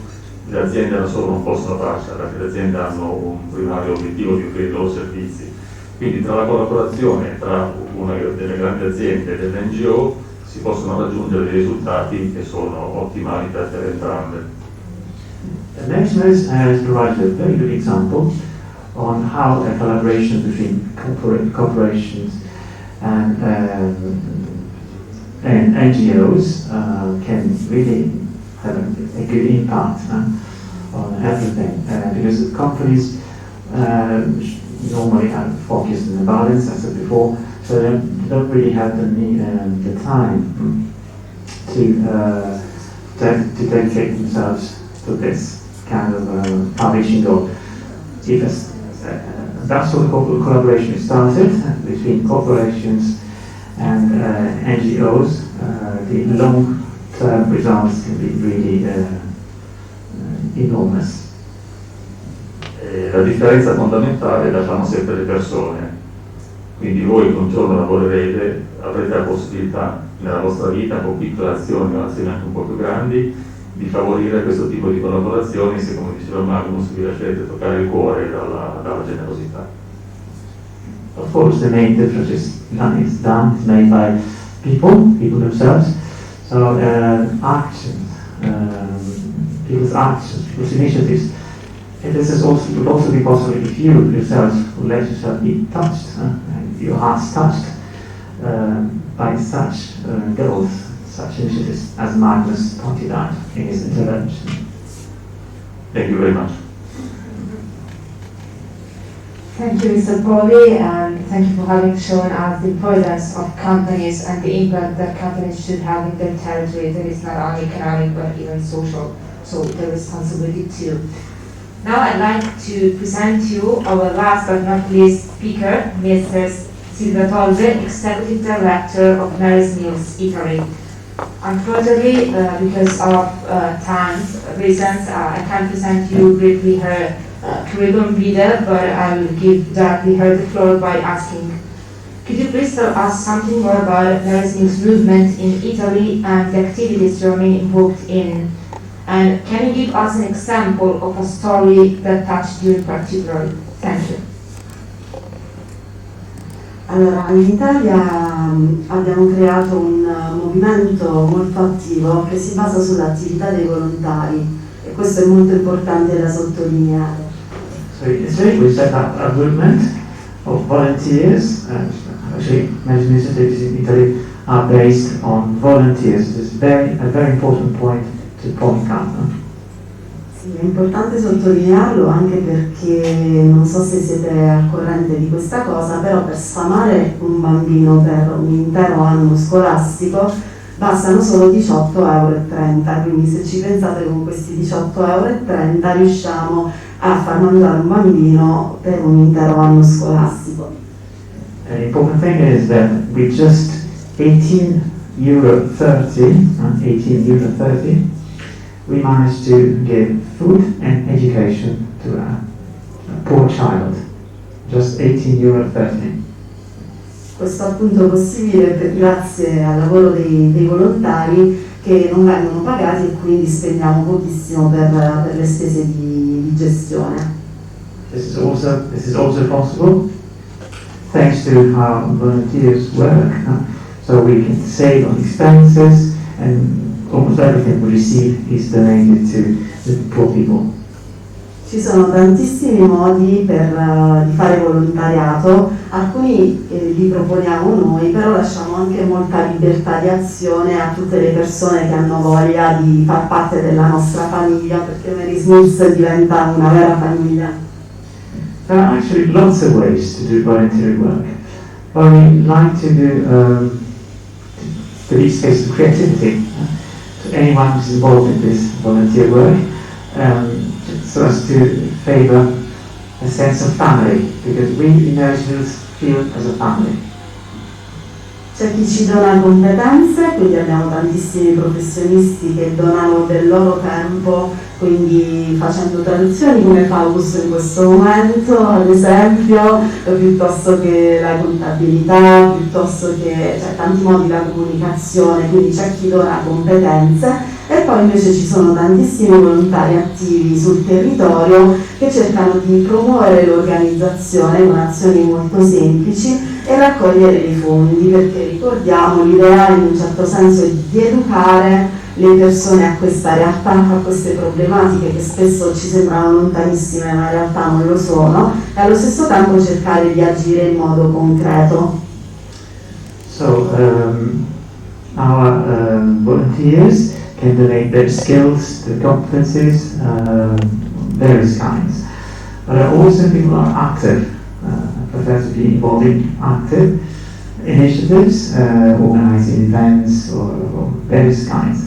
le aziende da solo non possono farcela, perché le aziende hanno un primario obiettivo di offrire i loro servizi. Quindi tra la collaborazione tra una delle grandi aziende e delle NGO si possono raggiungere dei risultati che sono ottimali per entrambe. Magnus has provided a very good example on how a collaboration between corporations and NGOs can really have a good impact on everything, because companies normally are focused on the balance, as I said before, so they don't really have the time to dedicate themselves to this kind of publishing goal. That sort of collaboration started between corporations and NGOs. The long-term results can be really enormous. La differenza fondamentale la fanno sempre le persone, quindi voi che un giorno lavorerete avrete la possibilità nella vostra vita, con piccole azioni o azioni anche un po' più grandi, di favorire questo tipo di collaborazioni se, come diceva Magnus, vi lascerete toccare il cuore dalla generosità. Of course, the main difference is made by people themselves. So actions, people's actions, people's initiatives. And this would also be possible if you yourselves would let yourself be touched, and your heart's touched by such goals, such initiatives, as Magnus pointed out in his intervention. Thank you very much. Thank you, Mr. Poli, and thank you for having shown us the importance of companies and the impact that companies should have in their territory that is not only economic but even social, so the responsibility too. Now I'd like to present you our last but not least speaker, Mr. Silvio Tolve, Executive Director of Mary's Mills, Italy. Unfortunately, because of time reasons, I can't present you briefly her curriculum vitae, but I'll give directly her the floor by asking, could you please tell us something more about Mary's Mills movement in Italy and the activities you remain involved in? And can you give us an example of a story that touched you in particular? Thank you. Allora, in Italia abbiamo creato un movimento molto attivo che si basa sull'attività dei volontari e questo è molto importante da sottolineare. So in Italy we set up a movement of volunteers, and actually many initiatives in Italy are based on volunteers. This is a very important point to point out. Sì, è importante sottolinearlo anche perché non so se siete al corrente di questa cosa, però per sfamare un bambino per un intero anno scolastico bastano solo 18,30 €, quindi se ci pensate con questi 18,30 € riusciamo a far mangiare un bambino per un intero anno scolastico. An important thing is that with just €18.30, we managed to give food and education to a poor child. Just €18.30. Questo appunto è possibile grazie al lavoro dei volontari che non vengono pagati e quindi spendiamo pochissimo per le spese di gestione. This is also possible thanks to how volunteers work. So we can save on expenses and almost everything we receive is donated to the poor people. Ci sono tantissimi modi di fare volontariato, alcuni li proponiamo noi, però lasciamo anche molta libertà di azione a tutte le persone che hanno voglia di far parte della nostra famiglia, perché Mary's Meals diventa una vera famiglia. There are actually lots of ways to do voluntary work, but we like to do the space of creativity to anyone who's involved in this volunteer work. So as to favour a sense of family, because we in Mary's Meals feel as a family. C'è chi ci dona competenze, quindi abbiamo tantissimi professionisti che donano del loro tempo, quindi facendo traduzioni come fa Augusto in questo momento, ad esempio, piuttosto che la contabilità, piuttosto che tanti modi di comunicazione, quindi c'è chi dona competenze. E poi invece ci sono tantissimi volontari attivi sul territorio che cercano di promuovere l'organizzazione con azioni molto semplici e raccogliere i fondi, perché ricordiamo l'ideale in un certo senso è di educare le persone a questa realtà, a queste problematiche che spesso ci sembrano lontanissime ma in realtà non lo sono, e allo stesso tempo cercare di agire in modo concreto. So our volunteers can donate their skills, their competencies, various kinds. But also people who are active, prefer to be involved in active initiatives, organizing events or various kinds.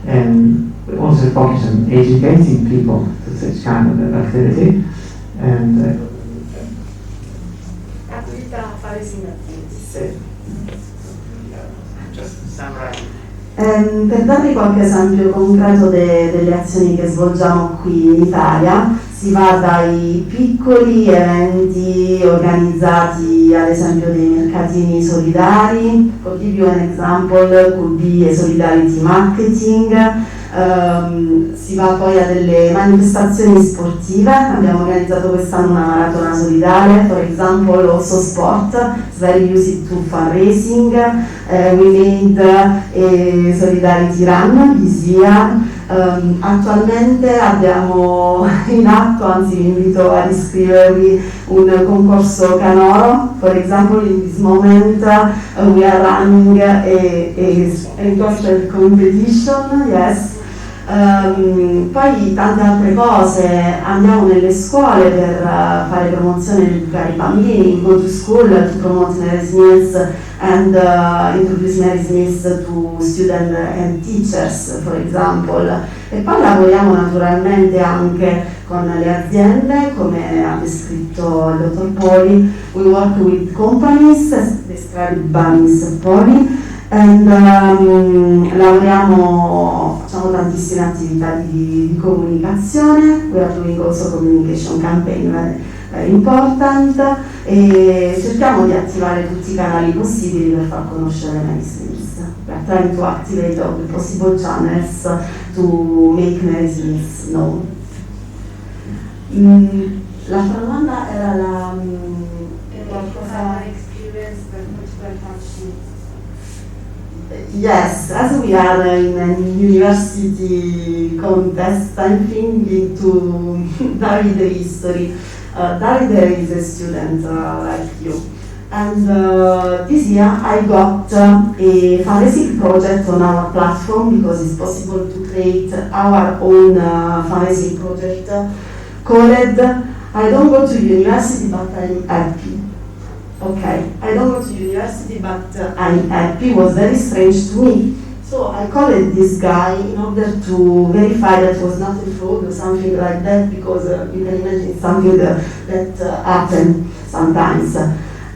And we also focus on educating people to such kind of activity. And just summarize. Per darvi qualche esempio concreto delle azioni che svolgiamo qui in Italia, si va dai piccoli eventi organizzati, ad esempio dei mercatini solidari. For give you an example, could be a solidarity marketing. Si va poi a delle manifestazioni sportive. Abbiamo organizzato quest'anno una maratona solidale, for example also sport, it's very used to fundraising. We made a solidarity run this year. Attualmente abbiamo in atto, anzi vi invito ad iscrivervi, un concorso canoro. For example, in this moment we are running a gospel competition, yes. Poi tante altre cose, andiamo nelle scuole per fare promozione ed educare i bambini, go to school to promote Mary's Meals and introduce Mary's Meals to students and teachers, for example. E poi lavoriamo naturalmente anche con le aziende, come ha descritto il dottor Poli. We work with companies, described by Mr. Poli. And facciamo tantissime attività di comunicazione. We are doing also communication campaign very important, e cerchiamo di attivare tutti i canali possibili per far conoscere Mary's Meals. We are trying to activate all the possible channels to make Mary's Meals known. L'altra domanda era qualcosa. Yes, as we are in a university contest, I'm thinking to Davide history. Davide is a student like you, and this year I got a fundraising project on our platform, because it's possible to create our own fundraising project called I don't go to university but I'm happy. Okay, I don't go to university but I'm happy was very strange to me. So I called this guy in order to verify that was not a fraud or something like that, because you can imagine it's something that happens sometimes.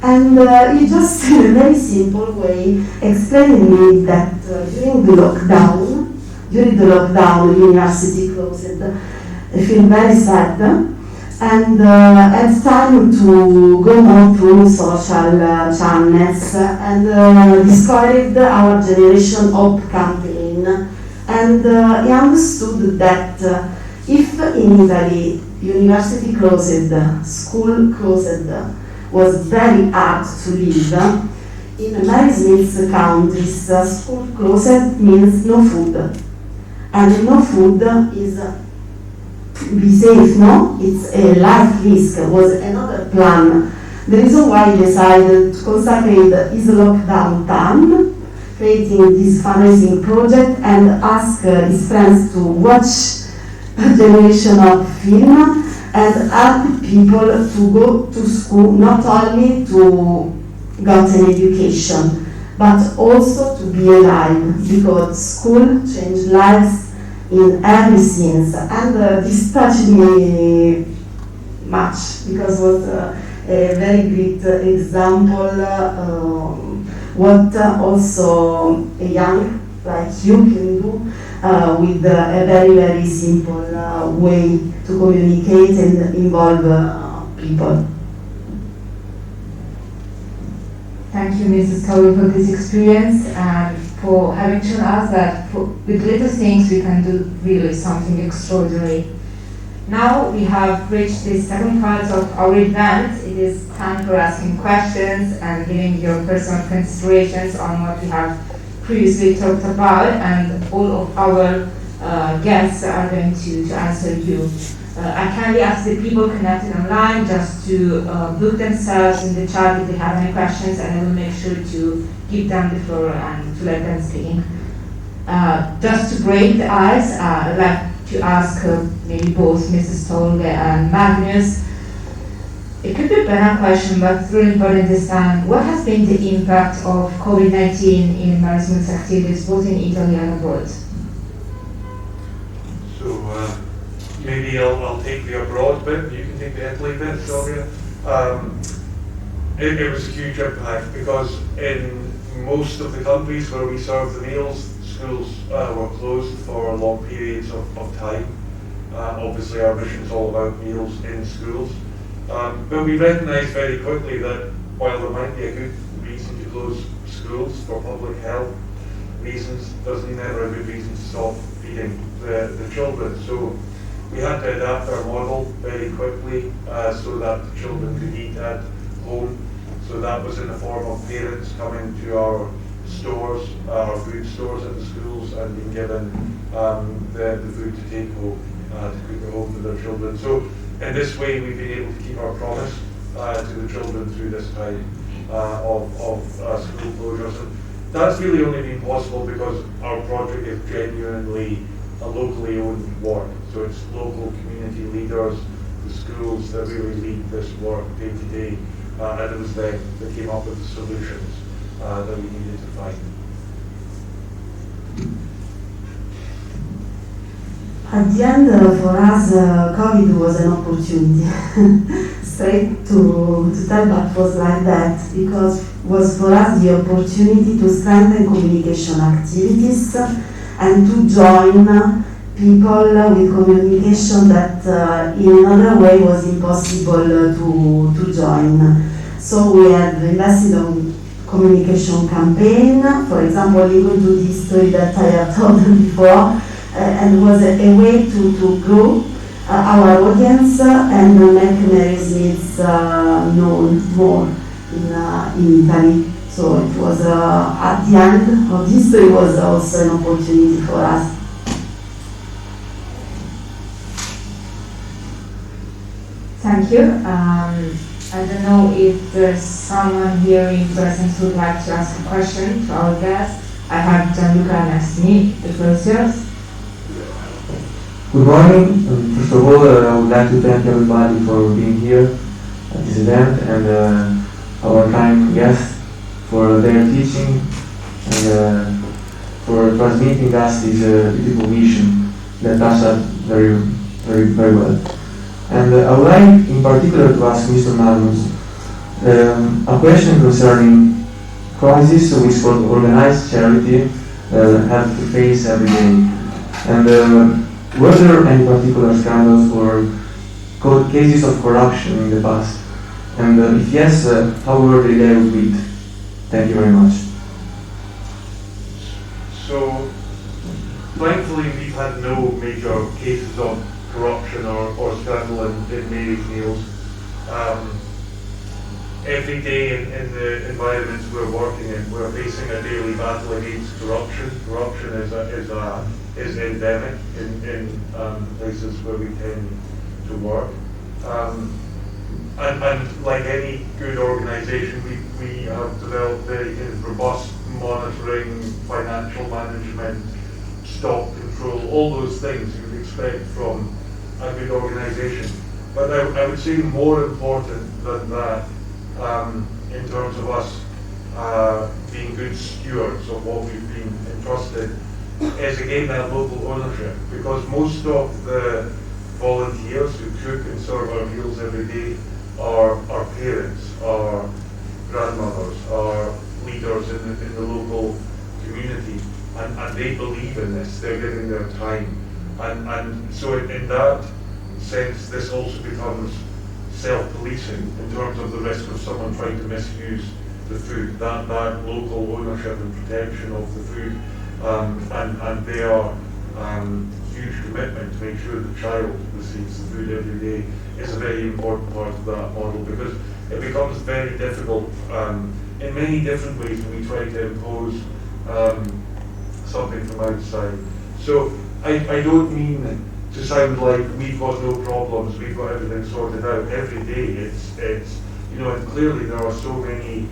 And he just, in a very simple way, explained me that during the lockdown, university closed. I feel very sad, and had time to go more through social channels and discovered our Generation Hope campaign. And he understood that if in Italy university closed, school closed, was very hard to live, in Mary's Mills countries, school closed means no food. And no food is be safe, no? It's a life risk, was another plan. The reason why he decided to consecrate his lockdown time, creating this fundraising project and ask his friends to watch a generation of film and help people to go to school, not only to get an education, but also to be alive, because school changed lives in every sense. And this touched me much, because it was a very great example what also a young like you can do with a very, very simple way to communicate and involve people. Thank you, Mrs. Towey, for this experience and for having shown us that with little things we can do really something extraordinary. Now we have reached the second part of our event. It is time for asking questions and giving your personal considerations on what we have previously talked about, and all of our guests are going to answer you. I kindly ask the people connected online just to book themselves in the chat if they have any questions, and I will make sure to give them the floor and to let them speak. Just to break the ice, I'd like to ask maybe both Mrs. Tolge and Magnus. It could be a banal question, but it's really important this time. What has been the impact of COVID-19 in Marism's activities, both in Italy and abroad? So maybe I'll take the abroad bit, you can take the Italy bit, Sylvia. It was a huge impact, because in most of the countries where we serve the meals, schools were closed for long periods of time. Obviously our mission is all about meals in schools. But we recognised very quickly that while there might be a good reason to close schools for public health reasons, there's never a good reason to stop feeding the children. So we had to adapt our model very quickly so that the children could eat at home. So that was in the form of parents coming to our stores, our food stores at the schools, and being given the food to take home, to cook at home for their children. So in this way, we've been able to keep our promise to the children through this time of school closures. And that's really only been possible because our project is genuinely a locally owned work. So it's local community leaders, the schools that really lead this work day to day. And it was them that came up with the solutions that we needed to find. At the end, for us, COVID was an opportunity. Straight to tell that was like that, because it was for us the opportunity to strengthen communication activities and to join people with communication that in another way was impossible to join. So we have invested on communication campaign, for example, incontra the history that I have told before, and was a way to grow our audience and make Mary's Mills known more in Italy. So it was at the end of history was also an opportunity for us. Thank you. I don't know if there's someone here in presence who would like to ask a question to our guest. I have Gianluca next to me. The floor is yours. Good morning. First of all, I would like to thank everybody for being here at this event, and our kind guests for their teaching and for transmitting us this beautiful mission that touched us very, very, very well. And I would like in particular to ask Mr. Magnus, A question concerning crisis which was organized charity have to face every day. And were there any particular scandals or cases of corruption in the past? And if yes, how were they dealt with? Thank you very much. So, thankfully we've had no major cases of corruption or scandal in Mary's Meals. Every day in the environments we're working in, we're facing a daily battle against corruption. Corruption is endemic in places where we tend to work. And like any good organisation, we have developed very robust monitoring, financial management, stock control, all those things you would expect from a good organisation. But I would say more important than that, in terms of us being good stewards of what we've been entrusted, is again that local ownership. Because most of the volunteers who cook and serve our meals every day are our parents, our grandmothers, our leaders in the local community, and they believe in this. They're giving their time, and so in that sense, this also becomes self-policing in terms of the risk of someone trying to misuse the food. That local ownership and protection of the food, and their huge commitment to make sure the child receives the food every day is a very important part of that model, because it becomes very difficult in many different ways when we try to impose something from outside. So I don't mean to sound like we've got no problems, we've got everything sorted out. Every day it's you know, and clearly there are so many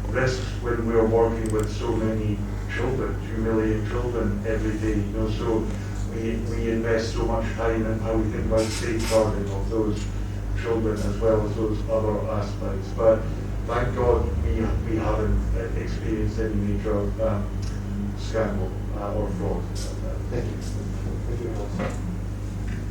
risks when we're working with so many children, 2 million children every day, you know, so we invest so much time in how we think about safeguarding of those children as well as those other aspects. But thank God we haven't experienced any major scandal or fraud. Thank you. Thank you very much.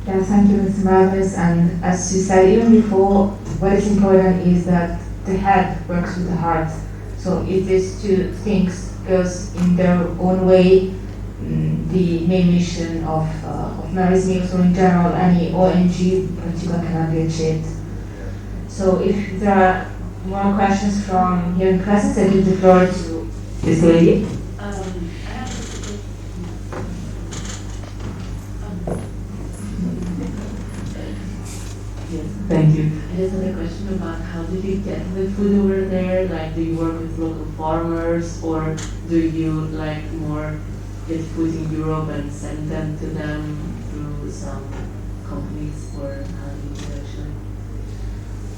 Yeah, thank you, Mr. Magnus. And as you said even before, what is important is that the head works with the heart. So if these two things goes in their own way, the main mission of Mary's Meals, or in general any ONG particular, cannot be achieved. So if there are more questions from here in presence, I give the floor to this lady. Thank you. I just had a question about how did you get the food over there? Like, do you work with local farmers, or do you like more get food in Europe and send them to them through some companies, or how do you do it actually?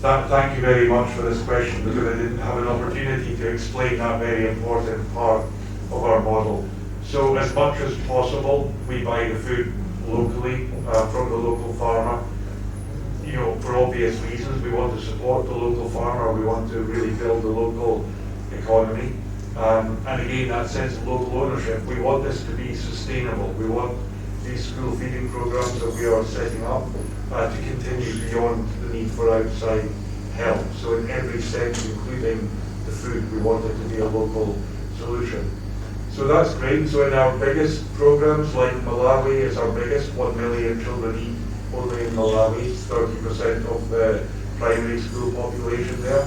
Thank you very much for this question, because I didn't have an opportunity to explain that very important part of our model. So as much as possible, we buy the food locally from the local farmer. You know, for obvious reasons, we want to support the local farmer, we want to really build the local economy. And again, that sense of local ownership, we want this to be sustainable. We want these school feeding programs that we are setting up to continue beyond the need for outside help. So in every sense, including the food, we want it to be a local solution. So that's great. So in our biggest programs, like Malawi is our biggest, 1 million children eat only in Malawi, 30% of the primary school population there.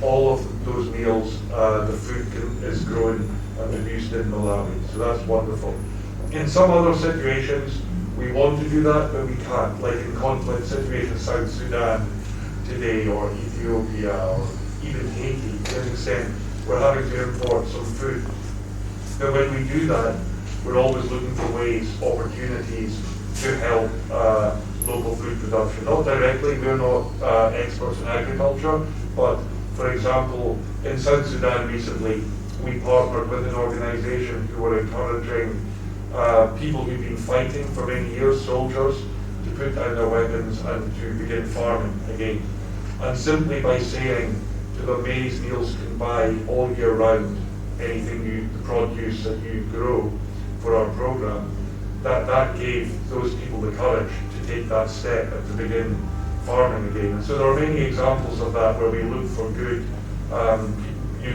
All of those meals, the food is grown and produced in Malawi, so that's wonderful. In some other situations, we want to do that, but we can't, like in conflict situations, South Sudan today, or Ethiopia, or even Haiti, to an extent, we're having to import some food. But when we do that, we're always looking for ways, opportunities to help local food production. Not directly, we're not experts in agriculture, but for example, in South Sudan recently, we partnered with an organization who were encouraging people who've been fighting for many years, soldiers, to put down their weapons and to begin farming again. And simply by saying to them, Mary's Meals can buy all year round anything the produce that you grow for our program, that gave those people the courage to take that step and to begin farming again. And so there are many examples of that where we look for good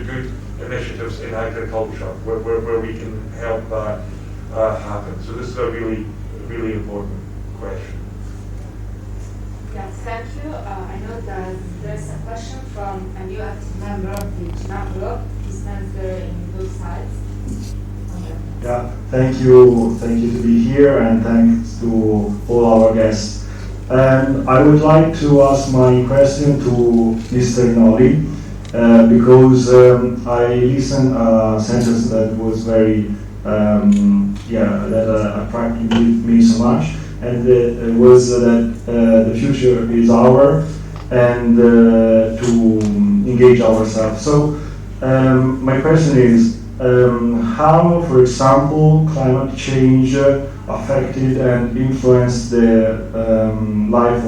good initiatives in agriculture where we can help that happen. So this is a really, really important question. Yes, thank you. I know that there's a question from a new active member of the Cenacolo. He stands there in both sides. Yeah, thank you to be here, and thanks to all our guests. And I would like to ask my question to Mr. Noli, because I listened a sentence that was very, that attracted me so much, and it was that the future is ours, and to engage ourselves. So my question is, how, for example, climate change affected and influenced the life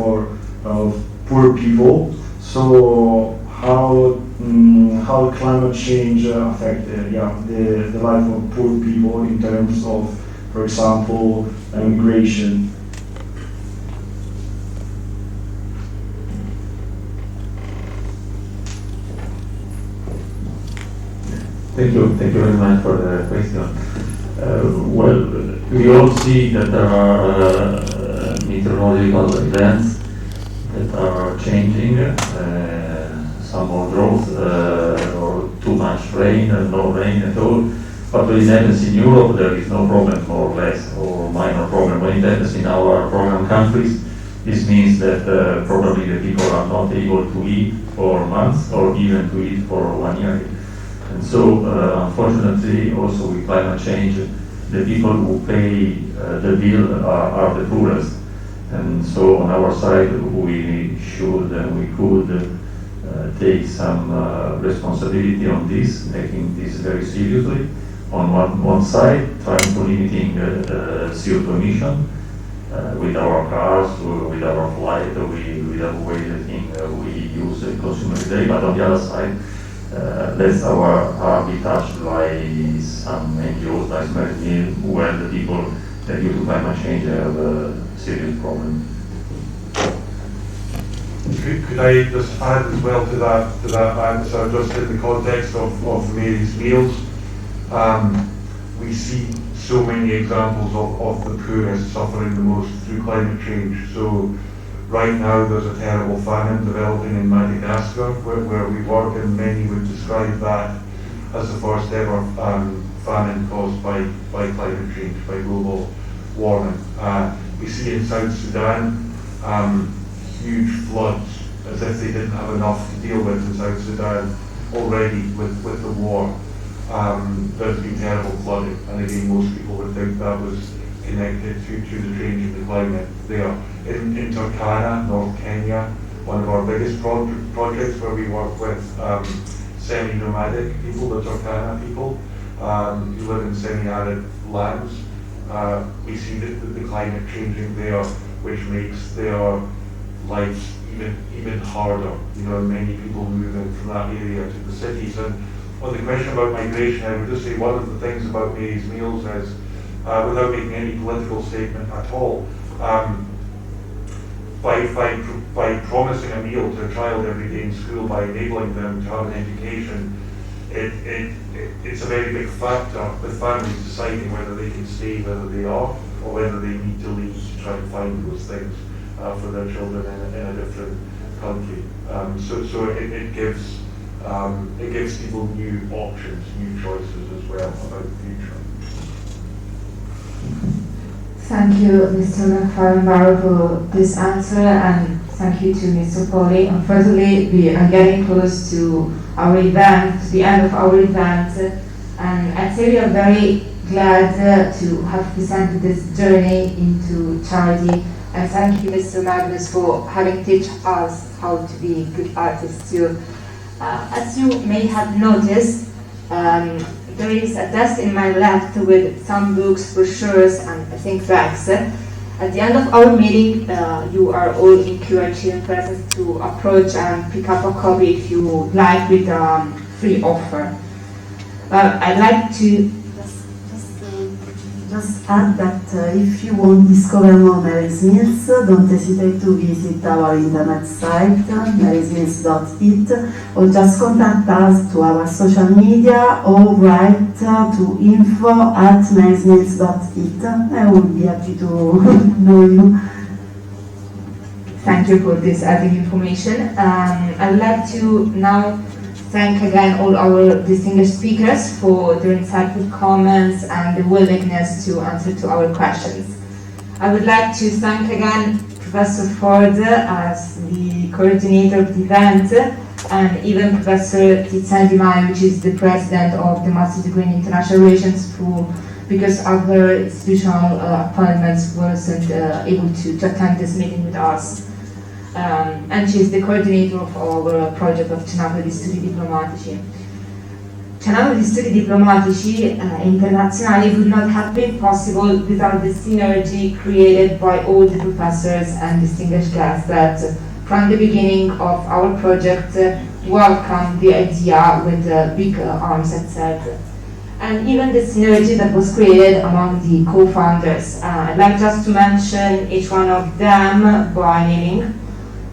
of poor people? So how climate change affected the life of poor people in terms of, for example, migration? Thank you very much for the question. Well, we all see that there are meteorological events that are changing, some more drought or too much rain and no rain at all. But when it happens in Europe, there is no problem, more or less, or minor problem. When it happens in our program countries, this means that probably the people are not able to eat for months or even to eat for 1 year. And so, unfortunately, also with climate change, the people who pay the bill are the poorest. And so, on our side, we should and we could take some responsibility on this, taking this very seriously. On one side, trying to limiting CO2 emission with our cars, with our flight, with our way we use consumer today. But on the other side, let's be touched by some NGOs like Magnus, where the people that due to climate change have a serious problem. Could I just add as well to that answer, just in the context of Mary's meals? We see so many examples of the poorest suffering the most through climate change. So right now there's a terrible famine developing in Madagascar where we work, and many would describe that as the first ever famine caused by climate change, by global warming. We see in South Sudan huge floods, as if they didn't have enough to deal with in South Sudan already with the war. There's been terrible flooding, and again most people would think that was connected to the change in the climate there. In Turkana, North Kenya, one of our biggest projects where we work with semi-nomadic people, the Turkana people, who live in semi-arid lands. We see the climate changing there, which makes their lives even harder. You know, many people moving from that area to the cities. And on the question about migration, I would just say one of the things about Mary's meals is, without making any political statement at all, by promising a meal to a child every day in school, by enabling them to have an education, it's a very big factor with families deciding whether they can stay whether they are, or whether they need to leave to try and find those things for their children in a different country. So it gives people new options, new choices as well about the future. Thank you, Mr. MacFarlane Barrow, for this answer, and thank you to Mr. Poli. Unfortunately, we are getting close to our event, to the end of our event, and I'd say we are very glad to have presented this journey into charity. And thank you, Mr. Magnus, for having taught us how to be good artists too. As you may have noticed, there is a desk in my left with some books, brochures, and I think bags. At the end of our meeting, you are all encouraged in presence to approach and pick up a copy if you like, with free offer. I'd like to just add that if you want to discover more Mary's Meals, don't hesitate to visit our internet site, marysmeals.it, or just contact us to our social media or write to info@marysmeals.it. I would be happy to know you. Thank you for this added information. I would like to now thank again all our distinguished speakers for their insightful comments and the willingness to answer to our questions. I would like to thank again Professor Ford as the coordinator of the event, and even Professor 𝐦𝐤𝐦𝐿, which is the president of the Master's Degree in International Relations, who, because of her institutional appointments, wasn't able to attend this meeting with us. And she is the coordinator of our project of Cenacolo di Studi Diplomatici. Cenacolo di Studi Diplomatici Internazionali would not have been possible without the synergy created by all the professors and distinguished guests that, from the beginning of our project, welcomed the idea with big arms, etc. And even the synergy that was created among the co-founders. I'd like just to mention each one of them by naming.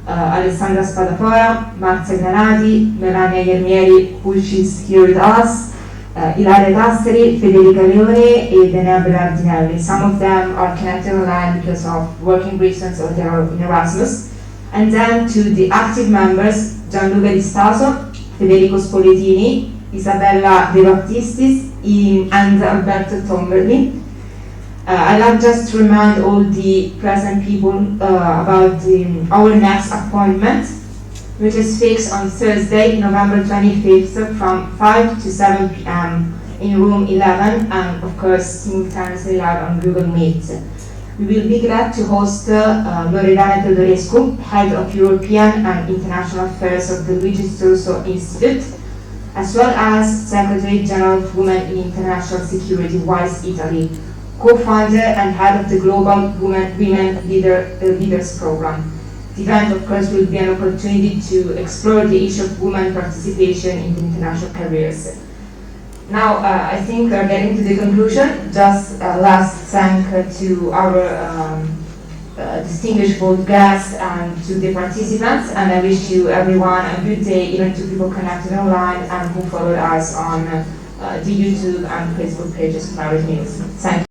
Alessandra Spadafora, Marzia Granati, Melania Iermieri, who is here with us, Ilaria Tasseri, Federica Leone, and Enea Berardinelli. Some of them are connected online because of working reasons or they are in Erasmus. And then to the active members, Gianluca Di Staso, Federico Spoletini, Isabella De Baptistis, and Alberto Tomberli. I'd like just to remind all the present people about our next appointment, which is fixed on Thursday, November 25th from 5 to 7 p.m. in room 11, and of course simultaneously live on Google Meet. We will be glad to host Loredana Teodorescu, Head of European and International Affairs of the Luigi Sturzo Institute, as well as Secretary General of Women in International Security, WISE Italy, co-founder and head of the Global Women Leaders Program. The event, of course, will be an opportunity to explore the issue of women participation in international careers. Now, I think we're getting to the conclusion. Just last thank to our distinguished both guests and to the participants, and I wish you everyone a good day, even to people connected online and who followed us on the YouTube and Facebook pages of Mary's Meals. Thank you.